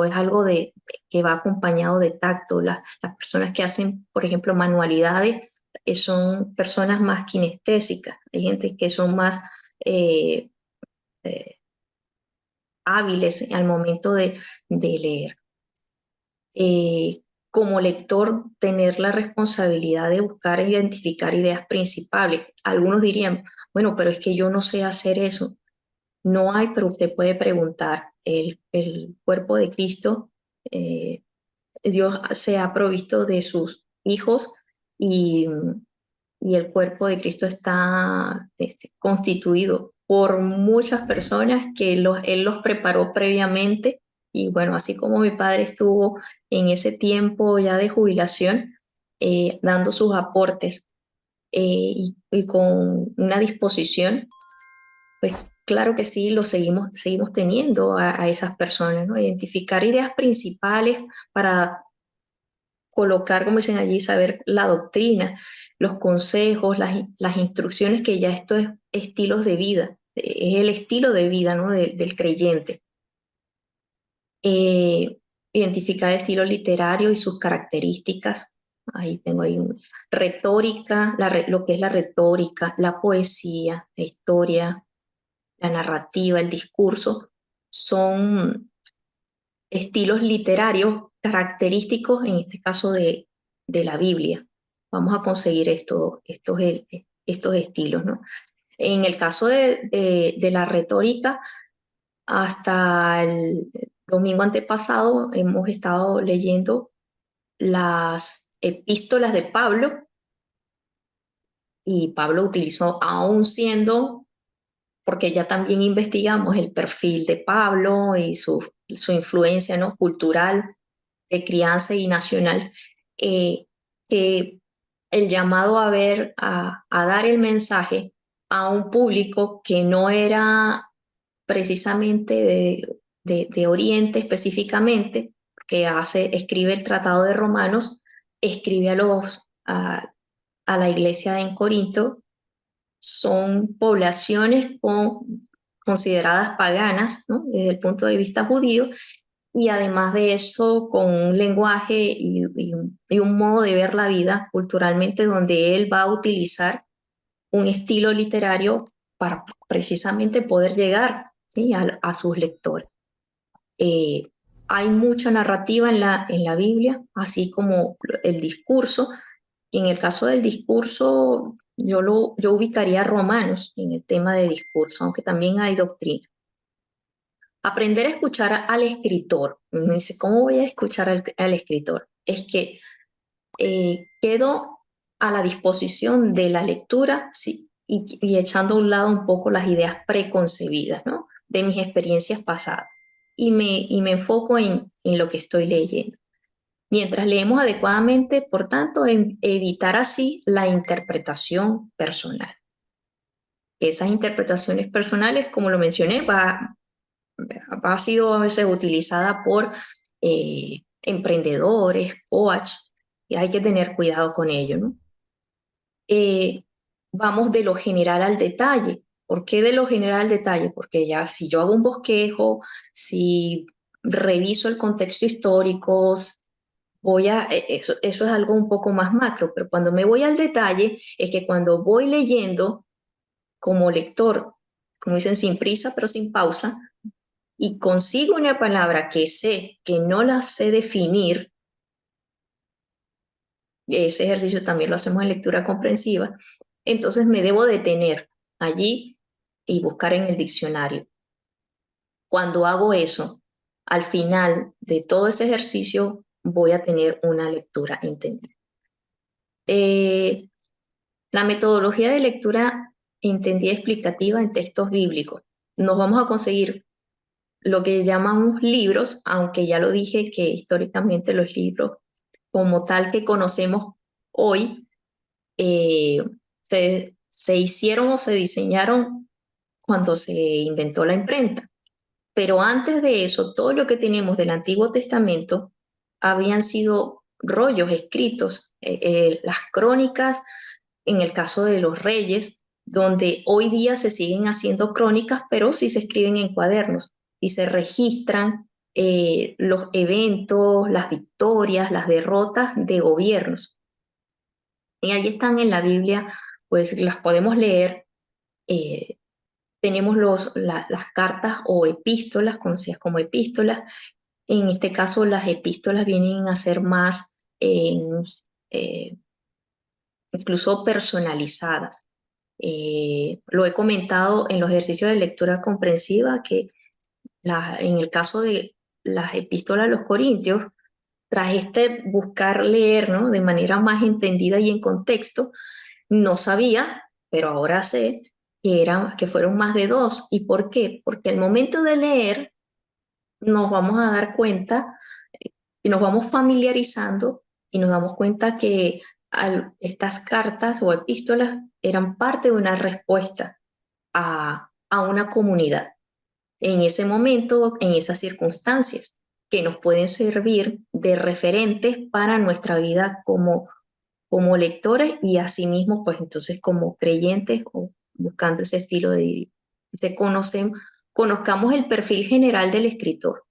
es algo que va acompañado de tacto. Las personas que hacen, por ejemplo, manualidades, son personas más kinestésicas. Hay gente que son más eh, eh, hábiles al momento de leer. Como lector, tener la responsabilidad de buscar e identificar ideas principales. Algunos dirían, bueno, pero es que yo no sé hacer eso. No hay, pero usted puede preguntar. El cuerpo de Cristo, Dios se ha provisto de sus hijos y, y el cuerpo de Cristo está constituido por muchas personas que Él los preparó previamente. Y bueno, así como mi padre estuvo en ese tiempo ya de jubilación, dando sus aportes y con una disposición, pues claro que sí, seguimos teniendo a esas personas, ¿no? Identificar ideas principales para colocar, como dicen allí, saber la doctrina, los consejos, las instrucciones, que ya esto es estilos de vida, es el estilo de vida, ¿no?, del creyente. Identificar el estilo literario y sus características. Ahí tengo retórica, lo que es la retórica, la poesía, la historia, la narrativa, el discurso, son estilos literarios característicos, en este caso de la Biblia. Vamos a conseguir estos estilos, ¿no? En el caso de la retórica, hasta el domingo antepasado hemos estado leyendo las epístolas de Pablo, y Pablo utilizó, aún siendo, porque ya también investigamos el perfil de Pablo y su influencia, ¿no?, cultural, de crianza y nacional, que el llamado a dar el mensaje a un público que no era precisamente de Oriente específicamente, que escribe el Tratado de Romanos, escribe a la iglesia en Corinto. Son poblaciones consideradas paganas, ¿no? Desde el punto de vista judío, y además de eso con un lenguaje y un modo de ver la vida culturalmente donde él va a utilizar un estilo literario para precisamente poder llegar, ¿sí?, a sus lectores. Hay mucha narrativa en la Biblia, así como el discurso. Y en el caso del discurso, yo ubicaría a Romanos en el tema de discurso, aunque también hay doctrina. Aprender a escuchar al escritor. Me dice, ¿cómo voy a escuchar al escritor? Es que quedo a la disposición de la lectura, sí, y echando a un lado un poco las ideas preconcebidas, ¿no?, de mis experiencias pasadas. Y me enfoco en lo que estoy leyendo. Mientras leemos adecuadamente, por tanto, evitar así la interpretación personal. Esas interpretaciones personales, como lo mencioné, ha sido a veces utilizada por emprendedores, coach, y hay que tener cuidado con ello, ¿no? Vamos de lo general al detalle. ¿Por qué de lo general al detalle? Porque ya si yo hago un bosquejo, si reviso el contexto histórico, eso es algo un poco más macro, pero cuando me voy al detalle es que cuando voy leyendo como lector, como dicen, sin prisa pero sin pausa, y consigo una palabra que sé que no la sé definir, ese ejercicio también lo hacemos en lectura comprensiva, entonces me debo detener allí y buscar en el diccionario. Cuando hago eso, al final de todo ese ejercicio voy a tener una lectura entendida. La metodología de lectura entendida explicativa en textos bíblicos. Nos vamos a conseguir lo que llamamos libros, aunque ya lo dije que históricamente los libros como tal que conocemos hoy se hicieron o se diseñaron cuando se inventó la imprenta. Pero antes de eso, todo lo que tenemos del Antiguo Testamento habían sido rollos escritos, las crónicas, en el caso de los reyes, donde hoy día se siguen haciendo crónicas, pero sí se escriben en cuadernos y se registran los eventos, las victorias, las derrotas de gobiernos. Y ahí están en la Biblia, pues las podemos leer. Tenemos las cartas o epístolas, conocidas como epístolas. En este caso, las epístolas vienen a ser más incluso personalizadas. Lo he comentado en los ejercicios de lectura comprensiva que en el caso de las epístolas a los Corintios, tras buscar leer, ¿no?, de manera más entendida y en contexto, no sabía, pero ahora sé que fueron más de 2. ¿Y por qué? Porque al momento de leer nos vamos a dar cuenta y nos vamos familiarizando y nos damos cuenta que estas cartas o epístolas eran parte de una respuesta a una comunidad en ese momento, en esas circunstancias, que nos pueden servir de referentes para nuestra vida como lectores y asimismo, pues entonces como creyentes o buscando ese estilo de vida. Conozcamos el perfil general del escritor.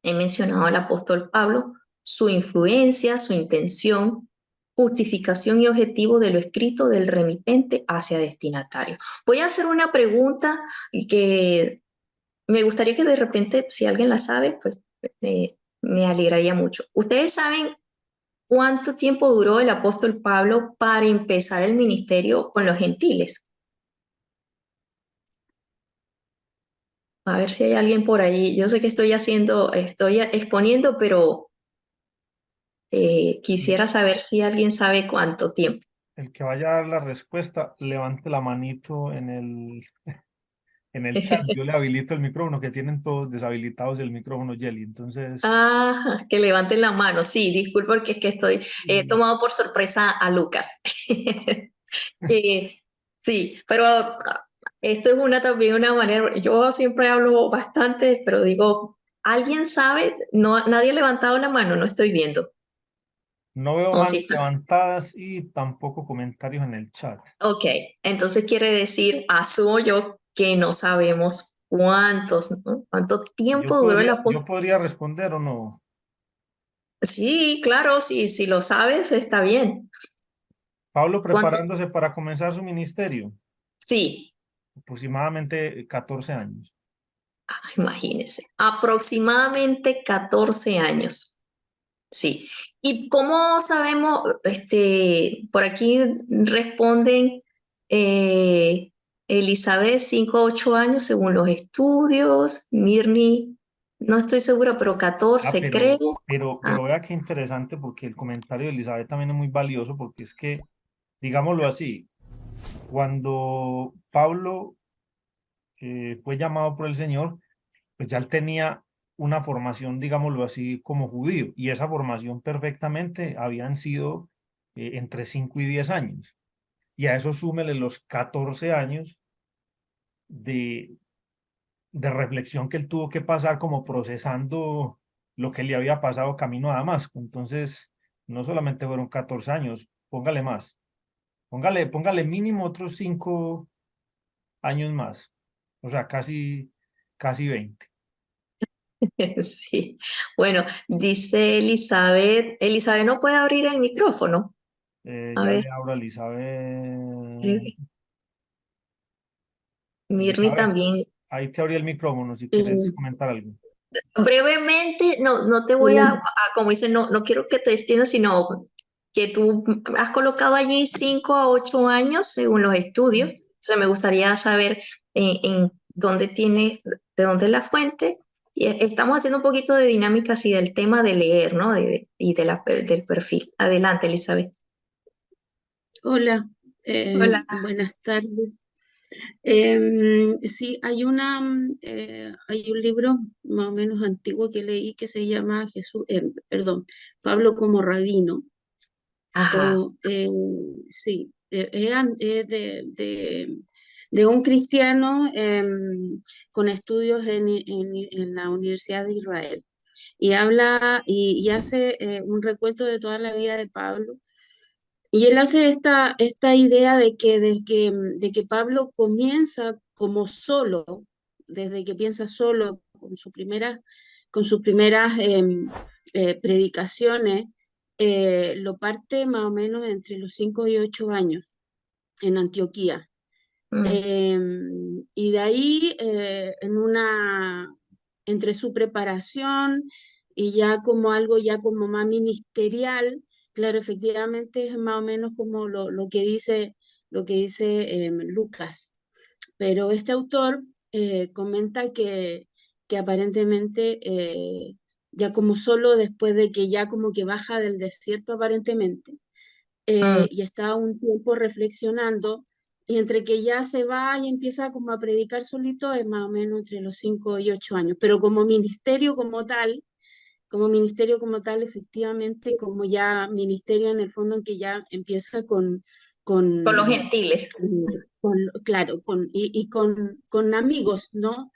He mencionado al apóstol Pablo, su influencia, su intención, justificación y objetivo de lo escrito del remitente hacia destinatario. Voy a hacer una pregunta que me gustaría que de repente, si alguien la sabe, pues me alegraría mucho. ¿Ustedes saben cuánto tiempo duró el apóstol Pablo para empezar el ministerio con los gentiles? A ver si hay alguien por ahí. Yo sé que estoy exponiendo, pero quisiera saber si alguien sabe cuánto tiempo. El que vaya a dar la respuesta, levante la manito en el chat. Yo le habilito el micrófono, que tienen todos deshabilitados el micrófono, Yeli. Entonces, Que levanten la mano. Sí, disculpa porque es que he tomado por sorpresa a Lucas. Sí, pero esto es también una manera, yo siempre hablo bastante, pero digo, ¿alguien sabe? No, nadie ha levantado la mano, no estoy viendo. no veo Oh, sí manos está. levantadas y tampoco comentarios en el chat. Ok, entonces quiere decir, asumo yo que no sabemos cuántos, ¿no? ¿Cuánto tiempo duró el yo apóstol? podría responder o no. Sí, claro, sí, si lo sabes, está bien. Pablo ¿Cuánto? preparándose para comenzar su ministerio, Sí, aproximadamente 14 años. imagínese, aproximadamente 14 años. Sí. ¿Y cómo sabemos? Por aquí responden eh, Elizabeth, 5 a 8 años según los estudios. Mirni, no estoy segura, pero Ah, 14 creo. Ah, pero vea qué interesante porque el comentario de Elizabeth también es muy valioso porque es que, digámoslo así, cuando Pablo fue llamado por el Señor, pues ya él tenía una formación, digámoslo así, como judío, y esa formación perfectamente habían sido entre 5 y 10 años. Y a eso súmele los 14 años de, de reflexión que él tuvo que pasar como procesando lo que le había pasado camino a Damasco. Entonces, no solamente fueron 14 años, póngale más, póngale mínimo otros 5 años más, o sea, casi 20. sí. Bueno, dice Elizabeth. Elizabeth no puede abrir el micrófono. A Ya ver, le abro a Elizabeth. creo Mirni Elizabeth, también. ahí te abrí el micrófono si quieres Mm, comentar algo. Brevemente, no, no te voy Hola, como dice, no, no quiero que te extiendas, sino que tú has colocado allí 5 a 8 años según los estudios. O sea, me gustaría saber en dónde tiene, de dónde es la fuente. Y estamos haciendo un poquito de dinámica así del tema de leer, ¿no? Y del perfil. Adelante, Elizabeth. hola, Hola. buenas tardes. Sí, hay un libro más o menos antiguo que leí que se llama Pablo como rabino. Ajá. O, sí, es de un cristiano con estudios en la Universidad de Israel. Y habla y hace un recuento de toda la vida de Pablo. Y él hace esta idea de que Pablo comienza como solo, desde que piensa solo, con sus primeras predicaciones, lo parte más o menos entre los 5 y 8 años en Antioquía. Mm, Y de ahí, entre su preparación y ya como algo ya como más ministerial, claro, efectivamente es más o menos como lo que dice Lucas. Pero este autor comenta que aparentemente ya como solo después de que ya como que baja del desierto aparentemente, mm, y está un tiempo reflexionando, y entre que ya se va y empieza como a predicar solito, es más o menos entre los 5 y 8 años, pero como ministerio como tal, efectivamente, como ya ministerio en el fondo en que ya empieza con los con, gentiles. claro, con amigos, ¿no?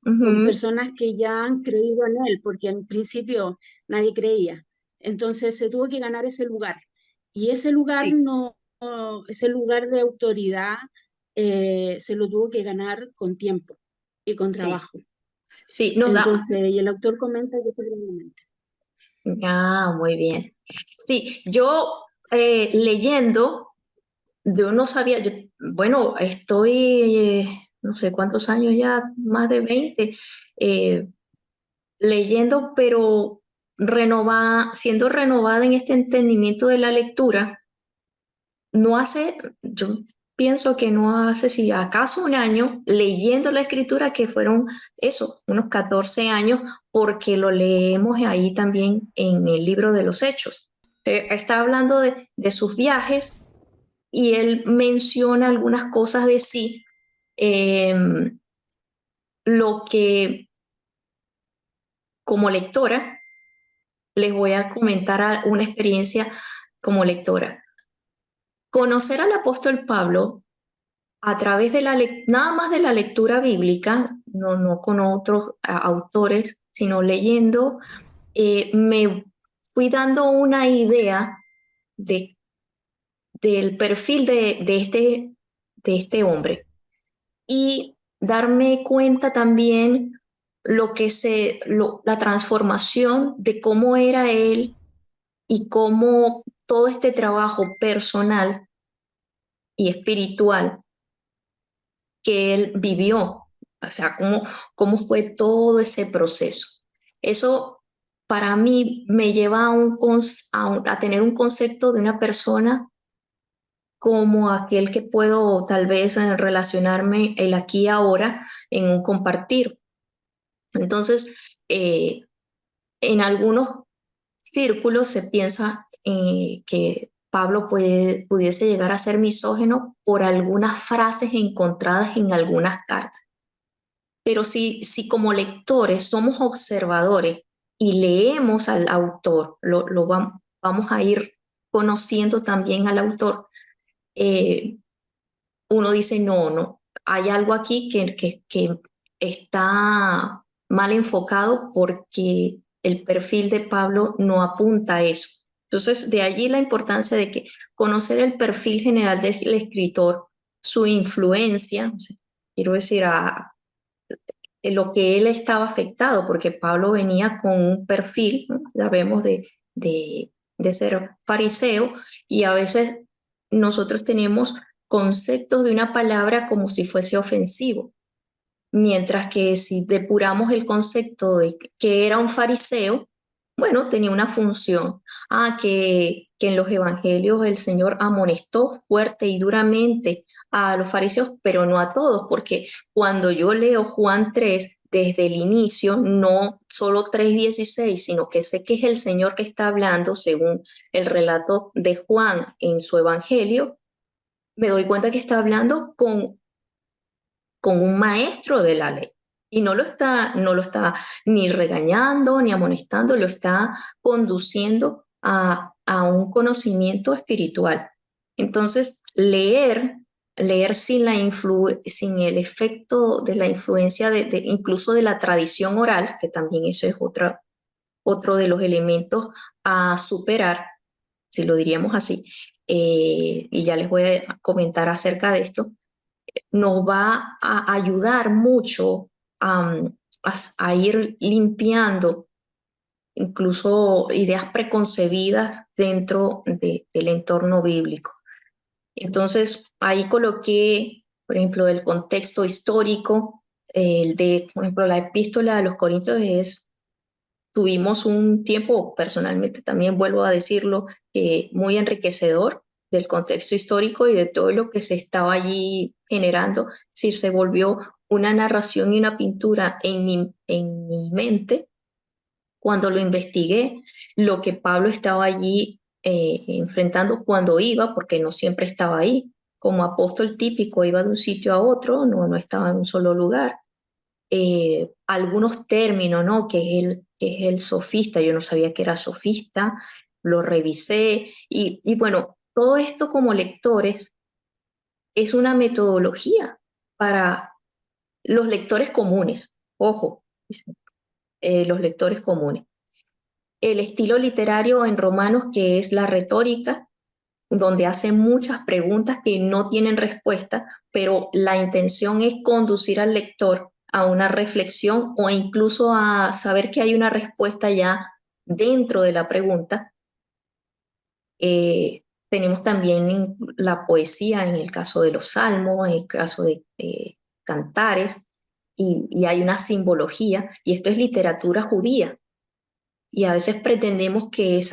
Con Ujú, personas que ya han creído en él, porque en principio nadie creía. Entonces se tuvo que ganar ese lugar. Y ese lugar sí, no, ese lugar de autoridad se lo tuvo que ganar con tiempo y con sí, trabajo. sí, nos da. Entonces, y el autor comenta que fue brevemente. Ah, muy bien. Sí, yo leyendo, yo no sabía, bueno, estoy, no sé cuántos años ya, más de 20 eh, leyendo, pero siendo renovada en este entendimiento de la lectura, no hace, yo pienso que no hace, si acaso un año, leyendo la escritura, que fueron eso, unos 14 años, porque lo leemos ahí también en el libro de los Hechos. Está hablando de sus viajes y él menciona algunas cosas de sí, eh, lo que como lectora les voy a comentar una experiencia como lectora. Conocer al apóstol Pablo a través de nada más de la lectura bíblica, no, no con otros autores, sino leyendo, me fui dando una idea de, del perfil de este hombre. Y darme cuenta también la transformación de cómo era él y cómo todo este trabajo personal y espiritual que él vivió, o sea, cómo fue todo ese proceso. Eso para mí me lleva a tener un concepto de una persona como aquel que puedo tal vez relacionarme el aquí y ahora en un compartir. Entonces, en algunos círculos se piensa que Pablo pudiese llegar a ser misógino por algunas frases encontradas en algunas cartas. Pero si como lectores somos observadores y leemos al autor, vamos a ir conociendo también al autor, uno dice, no, hay algo aquí que está mal enfocado porque el perfil de Pablo no apunta a eso. Entonces, de allí la importancia de que conocer el perfil general del escritor, su influencia, quiero decir, en lo que él estaba afectado, porque Pablo venía con un perfil, ¿no? Sabemos de ser fariseo, y a veces nosotros tenemos conceptos de una palabra como si fuese ofensivo, mientras que si depuramos el concepto de que era un fariseo, bueno, tenía una función. Que en los evangelios el Señor amonestó fuerte y duramente a los fariseos, pero no a todos, porque cuando yo leo Juan 3, desde el inicio, no solo 3:16, sino que sé que es el Señor que está hablando según el relato de Juan en su evangelio, me doy cuenta que está hablando con un maestro de la ley. Y no lo está ni regañando ni amonestando, lo está conduciendo a un conocimiento espiritual. Entonces, leer sin el efecto de la influencia incluso de la tradición oral, que también eso es otro de los elementos a superar, si lo diríamos así, y ya les voy a comentar acerca de esto, nos va a ayudar mucho a ir limpiando incluso ideas preconcebidas dentro del entorno bíblico. Entonces, ahí coloqué, por ejemplo, el contexto histórico, por ejemplo, la epístola a los Corintios tuvimos un tiempo, personalmente también vuelvo a decirlo, muy enriquecedor del contexto histórico y de todo lo que se estaba allí generando. Si se volvió una narración y una pintura en mi mente cuando lo investigué, lo que Pablo estaba allí enfrentando cuando iba, porque no siempre estaba ahí. Como apóstol típico iba de un sitio a otro, no estaba en un solo lugar. Algunos términos, ¿no? Que es el sofista, yo no sabía que era sofista, lo revisé y bueno, todo esto como lectores es una metodología para los lectores comunes, ojo, los lectores comunes. El estilo literario en Romanos, que es la retórica, donde hacen muchas preguntas que no tienen respuesta, pero la intención es conducir al lector a una reflexión o incluso a saber que hay una respuesta ya dentro de la pregunta. Tenemos también la poesía en el caso de los salmos, en el caso de cantares, y hay una simbología, y esto es literatura judía. Y a veces pretendemos que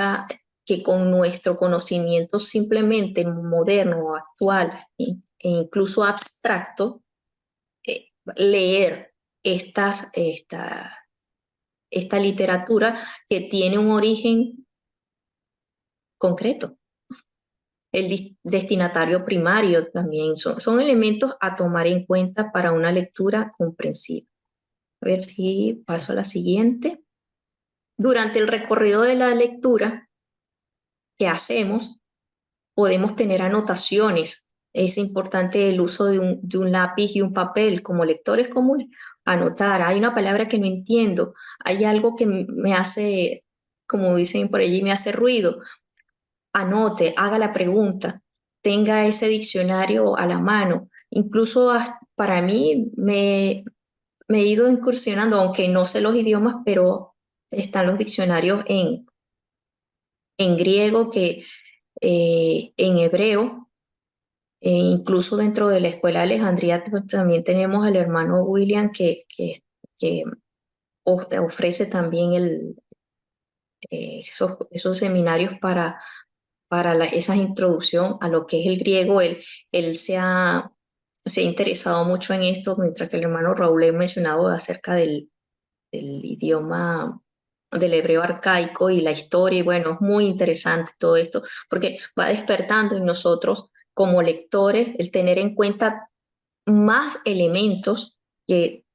con nuestro conocimiento simplemente moderno, actual e incluso abstracto, leer esta literatura que tiene un origen concreto. El destinatario primario también son elementos a tomar en cuenta para una lectura comprensiva. A ver si paso a la siguiente. Durante el recorrido de la lectura que hacemos, podemos tener anotaciones. Es importante el uso de un lápiz y un papel como lectores comunes. Anotar, hay una palabra que no entiendo, hay algo que me hace, como dicen por allí, me hace ruido. Anote, haga la pregunta, tenga ese diccionario a la mano. Incluso para mí me he ido incursionando, aunque no sé los idiomas, pero están los diccionarios en griego, en hebreo, incluso dentro de la escuela de Alejandría también tenemos al hermano William que ofrece también esos seminarios para esa introducción a lo que es el griego. Él se ha interesado mucho en esto, mientras que el hermano Raúl ha mencionado acerca del idioma del hebreo arcaico y la historia, y bueno, es muy interesante todo esto, porque va despertando en nosotros como lectores el tener en cuenta más elementos que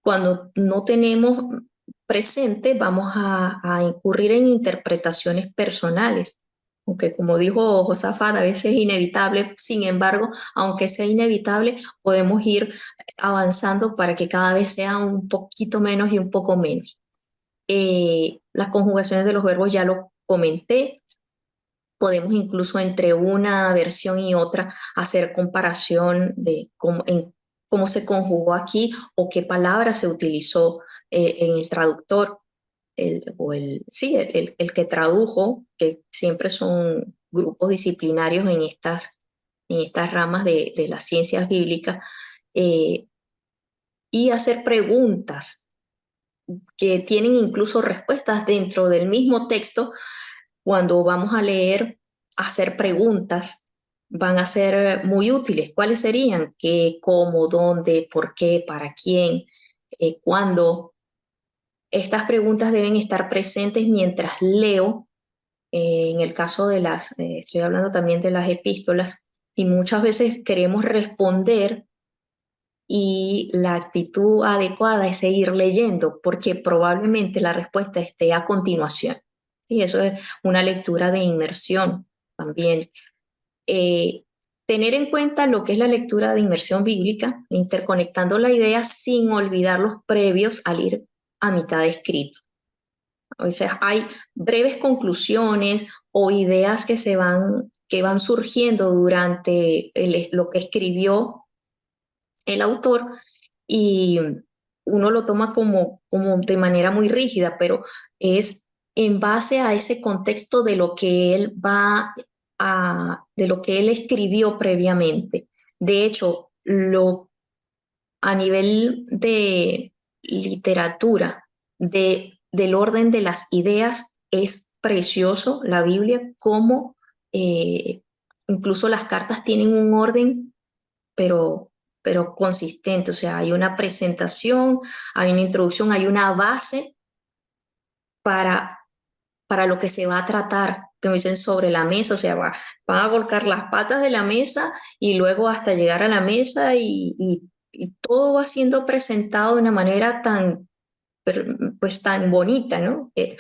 cuando no tenemos presente vamos a incurrir en interpretaciones personales. Aunque como dijo Josafat, a veces es inevitable, sin embargo, aunque sea inevitable, podemos ir avanzando para que cada vez sea un poquito menos y un poco menos. Las conjugaciones de los verbos ya lo comenté. Podemos incluso entre una versión y otra hacer comparación de cómo se conjugó aquí o qué palabra se utilizó en el traductor, sí, el que tradujo, que siempre son grupos disciplinarios en estas ramas de las ciencias bíblicas, eh, y hacer preguntas que tienen incluso respuestas dentro del mismo texto. Cuando vamos a leer, hacer preguntas van a ser muy útiles. ¿Cuáles serían? ¿Qué, cómo, dónde, por qué, para quién, cuándo? Estas preguntas deben estar presentes mientras leo. En el caso estoy hablando también de las epístolas, y muchas veces queremos responder y la actitud adecuada es seguir leyendo porque probablemente la respuesta esté a continuación. Y eso es una lectura de inmersión también. Tener en cuenta lo que es la lectura de inmersión bíblica, interconectando la idea sin olvidar los previos al ir a mitad de escrito. O sea, hay breves conclusiones o ideas que van surgiendo durante lo que escribió el autor, y uno lo toma como de manera muy rígida, pero es en base a ese contexto de lo que de lo que él escribió previamente. De hecho, a nivel de literatura, del orden de las ideas, es precioso la Biblia, como incluso las cartas tienen un orden, pero, pero consistente. O sea, hay una presentación, hay una introducción, hay una base para, para lo que se va a tratar, que me dicen sobre la mesa. O sea, van a colocar las patas de la mesa y luego hasta llegar a la mesa, y todo va siendo presentado de una manera pues tan bonita, ¿no? Que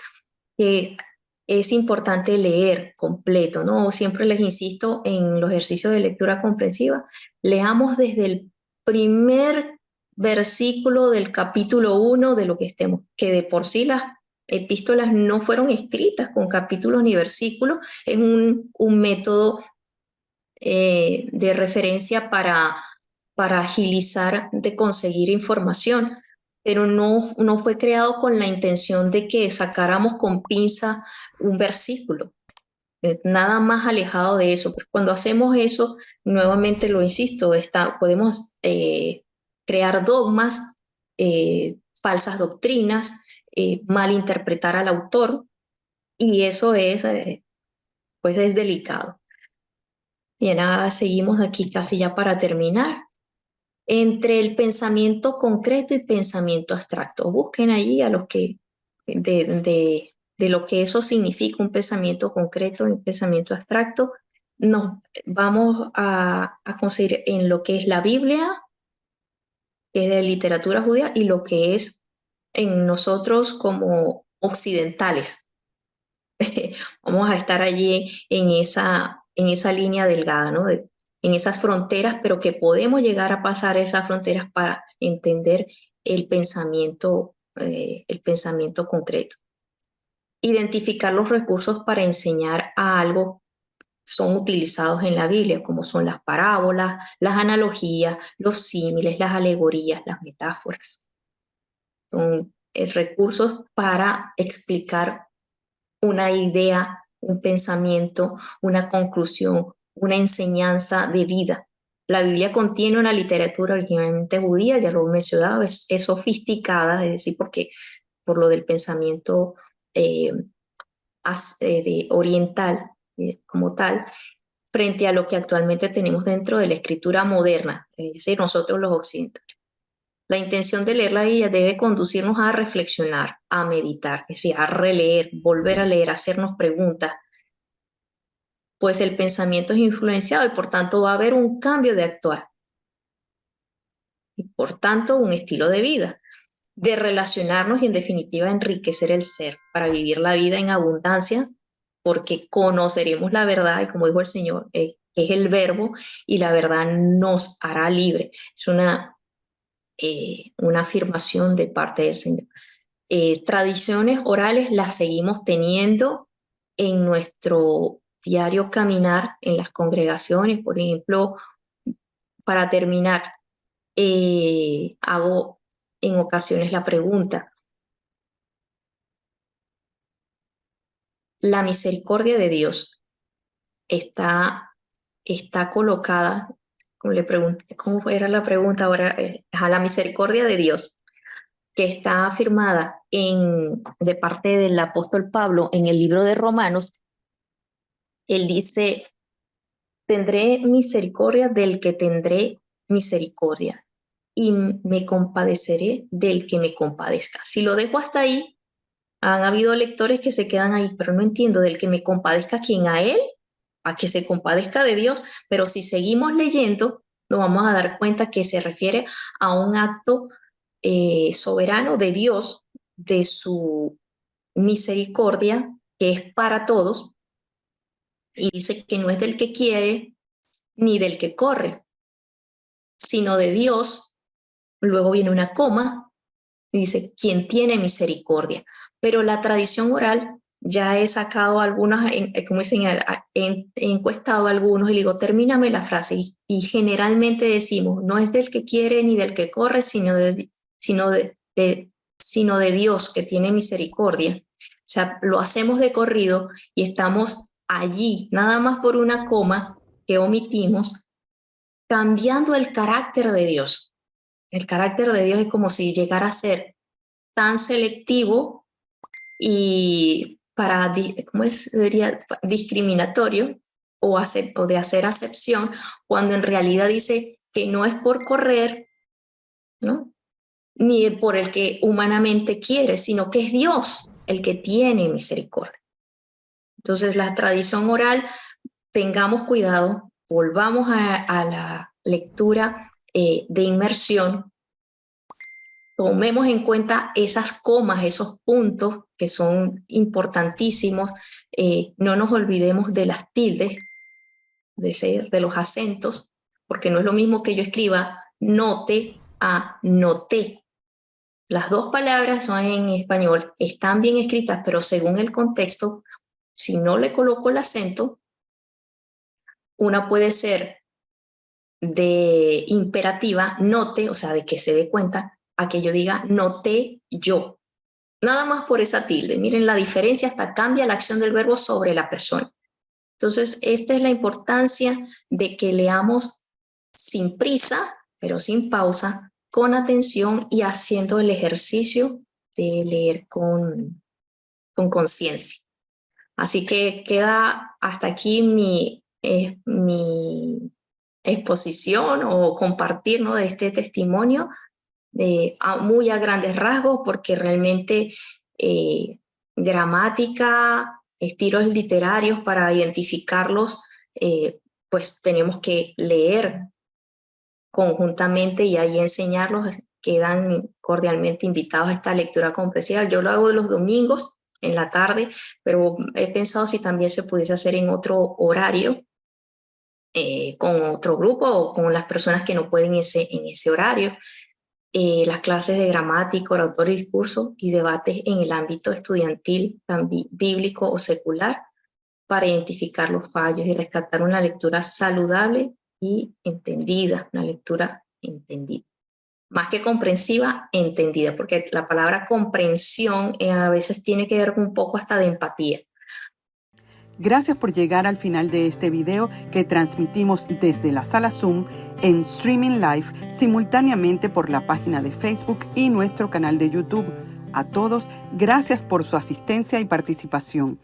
es importante leer completo, ¿no? Siempre les insisto en los ejercicios de lectura comprensiva, leamos desde el primer versículo del capítulo 1 de lo que estemos, que de por sí las epístolas no fueron escritas con capítulos ni versículos. Es un método de referencia para agilizar de conseguir información, pero no fue creado con la intención de que sacáramos con pinza un versículo. Nada más alejado de eso. Pero cuando hacemos eso, nuevamente lo insisto, podemos crear dogmas, falsas doctrinas, malinterpretar al autor, y eso pues es delicado. Bien, ahora seguimos aquí casi ya para terminar. Entre el pensamiento concreto y pensamiento abstracto. Busquen allí a los que de lo que eso significa, un pensamiento concreto y un pensamiento abstracto. Nos vamos a conseguir en lo que es la Biblia, que es de literatura judía, y lo que es en nosotros como occidentales. Vamos a estar allí en esa línea delgada, ¿no? En esas fronteras, pero que podemos llegar a pasar esas fronteras para entender el pensamiento concreto. Identificar los recursos para enseñar a algo son utilizados en la Biblia, como son las parábolas, las analogías, los símiles, las alegorías, las metáforas. Son recursos para explicar una idea, un pensamiento, una conclusión, una enseñanza de vida. La Biblia contiene una literatura originalmente judía, ya lo he mencionado, es sofisticada, es decir, porque por lo del pensamiento oriental como tal, frente a lo que actualmente tenemos dentro de la escritura moderna, es decir, nosotros los occidentales. La intención de leer la Biblia debe conducirnos a reflexionar, a meditar, es decir, a releer, volver a leer, hacernos preguntas, pues el pensamiento es influenciado y por tanto va a haber un cambio de actuar y por tanto un estilo de vida, de relacionarnos y en definitiva enriquecer el ser para vivir la vida en abundancia, porque conoceremos la verdad y como dijo el Señor, que es el verbo y la verdad nos hará libre. Es una afirmación de parte del Señor. Tradiciones orales las seguimos teniendo en nuestro diario caminar en las congregaciones. Por ejemplo, para terminar, hago en ocasiones la pregunta: la misericordia de Dios está colocada, como le pregunté, ¿cómo era la pregunta ahora? A la misericordia de Dios, que está afirmada de parte del apóstol Pablo en el libro de Romanos. Él dice: tendré misericordia del que tendré misericordia y me compadeceré del que me compadezca. Si lo dejo hasta ahí, han habido lectores que se quedan ahí, pero no entiendo, del que me compadezca, ¿quién? ¿A él? A que se compadezca de Dios. Pero si seguimos leyendo, nos vamos a dar cuenta que se refiere a un acto soberano de Dios, de su misericordia, que es para todos, y dice que no es del que quiere ni del que corre, sino de Dios. Luego viene una coma y dice, quien tiene misericordia. Pero la tradición oral, ya he sacado algunas, como dicen, he encuestado algunos y digo, termíname la frase. Y generalmente decimos, no es del que quiere ni del que corre, sino de Dios que tiene misericordia. O sea, lo hacemos de corrido y estamos allí, nada más por una coma que omitimos, cambiando el carácter de Dios. El carácter de Dios es como si llegara a ser tan selectivo y discriminatorio o de hacer acepción, cuando en realidad dice que no es por correr, ¿no?, ni por el que humanamente quiere, sino que es Dios el que tiene misericordia. Entonces, la tradición oral, tengamos cuidado, volvamos a la lectura de inmersión, tomemos en cuenta esas comas, esos puntos que son importantísimos, no nos olvidemos de las tildes, de los acentos, porque no es lo mismo que yo escriba note a noté. Las dos palabras son en español, están bien escritas, pero según el contexto, si no le coloco el acento, una puede ser de imperativa, note, o sea, de que se dé cuenta, a que yo diga noté yo. Nada más por esa tilde. Miren la diferencia, hasta cambia la acción del verbo sobre la persona. Entonces, esta es la importancia de que leamos sin prisa, pero sin pausa, con atención y haciendo el ejercicio de leer con conciencia. Así que queda hasta aquí mi exposición o compartir, ¿no?, de este testimonio muy a grandes rasgos, porque realmente gramática, estilos literarios, para identificarlos, pues tenemos que leer conjuntamente y ahí enseñarlos. Quedan cordialmente invitados a esta lectura comprensiva. Yo lo hago los domingos en la tarde, pero he pensado si también se pudiese hacer en otro horario, con otro grupo o con las personas que no pueden en ese horario. Las clases de gramática, oratorio, discurso y debates en el ámbito estudiantil, bíblico o secular. para identificar los fallos y rescatar una lectura saludable y entendida, una lectura entendida. Más que comprensiva, entendida, porque la palabra comprensión a veces tiene que ver un poco hasta de empatía. Gracias por llegar al final de este video que transmitimos desde la sala Zoom en Streaming Live simultáneamente por la página de Facebook y nuestro canal de YouTube. A todos, gracias por su asistencia y participación.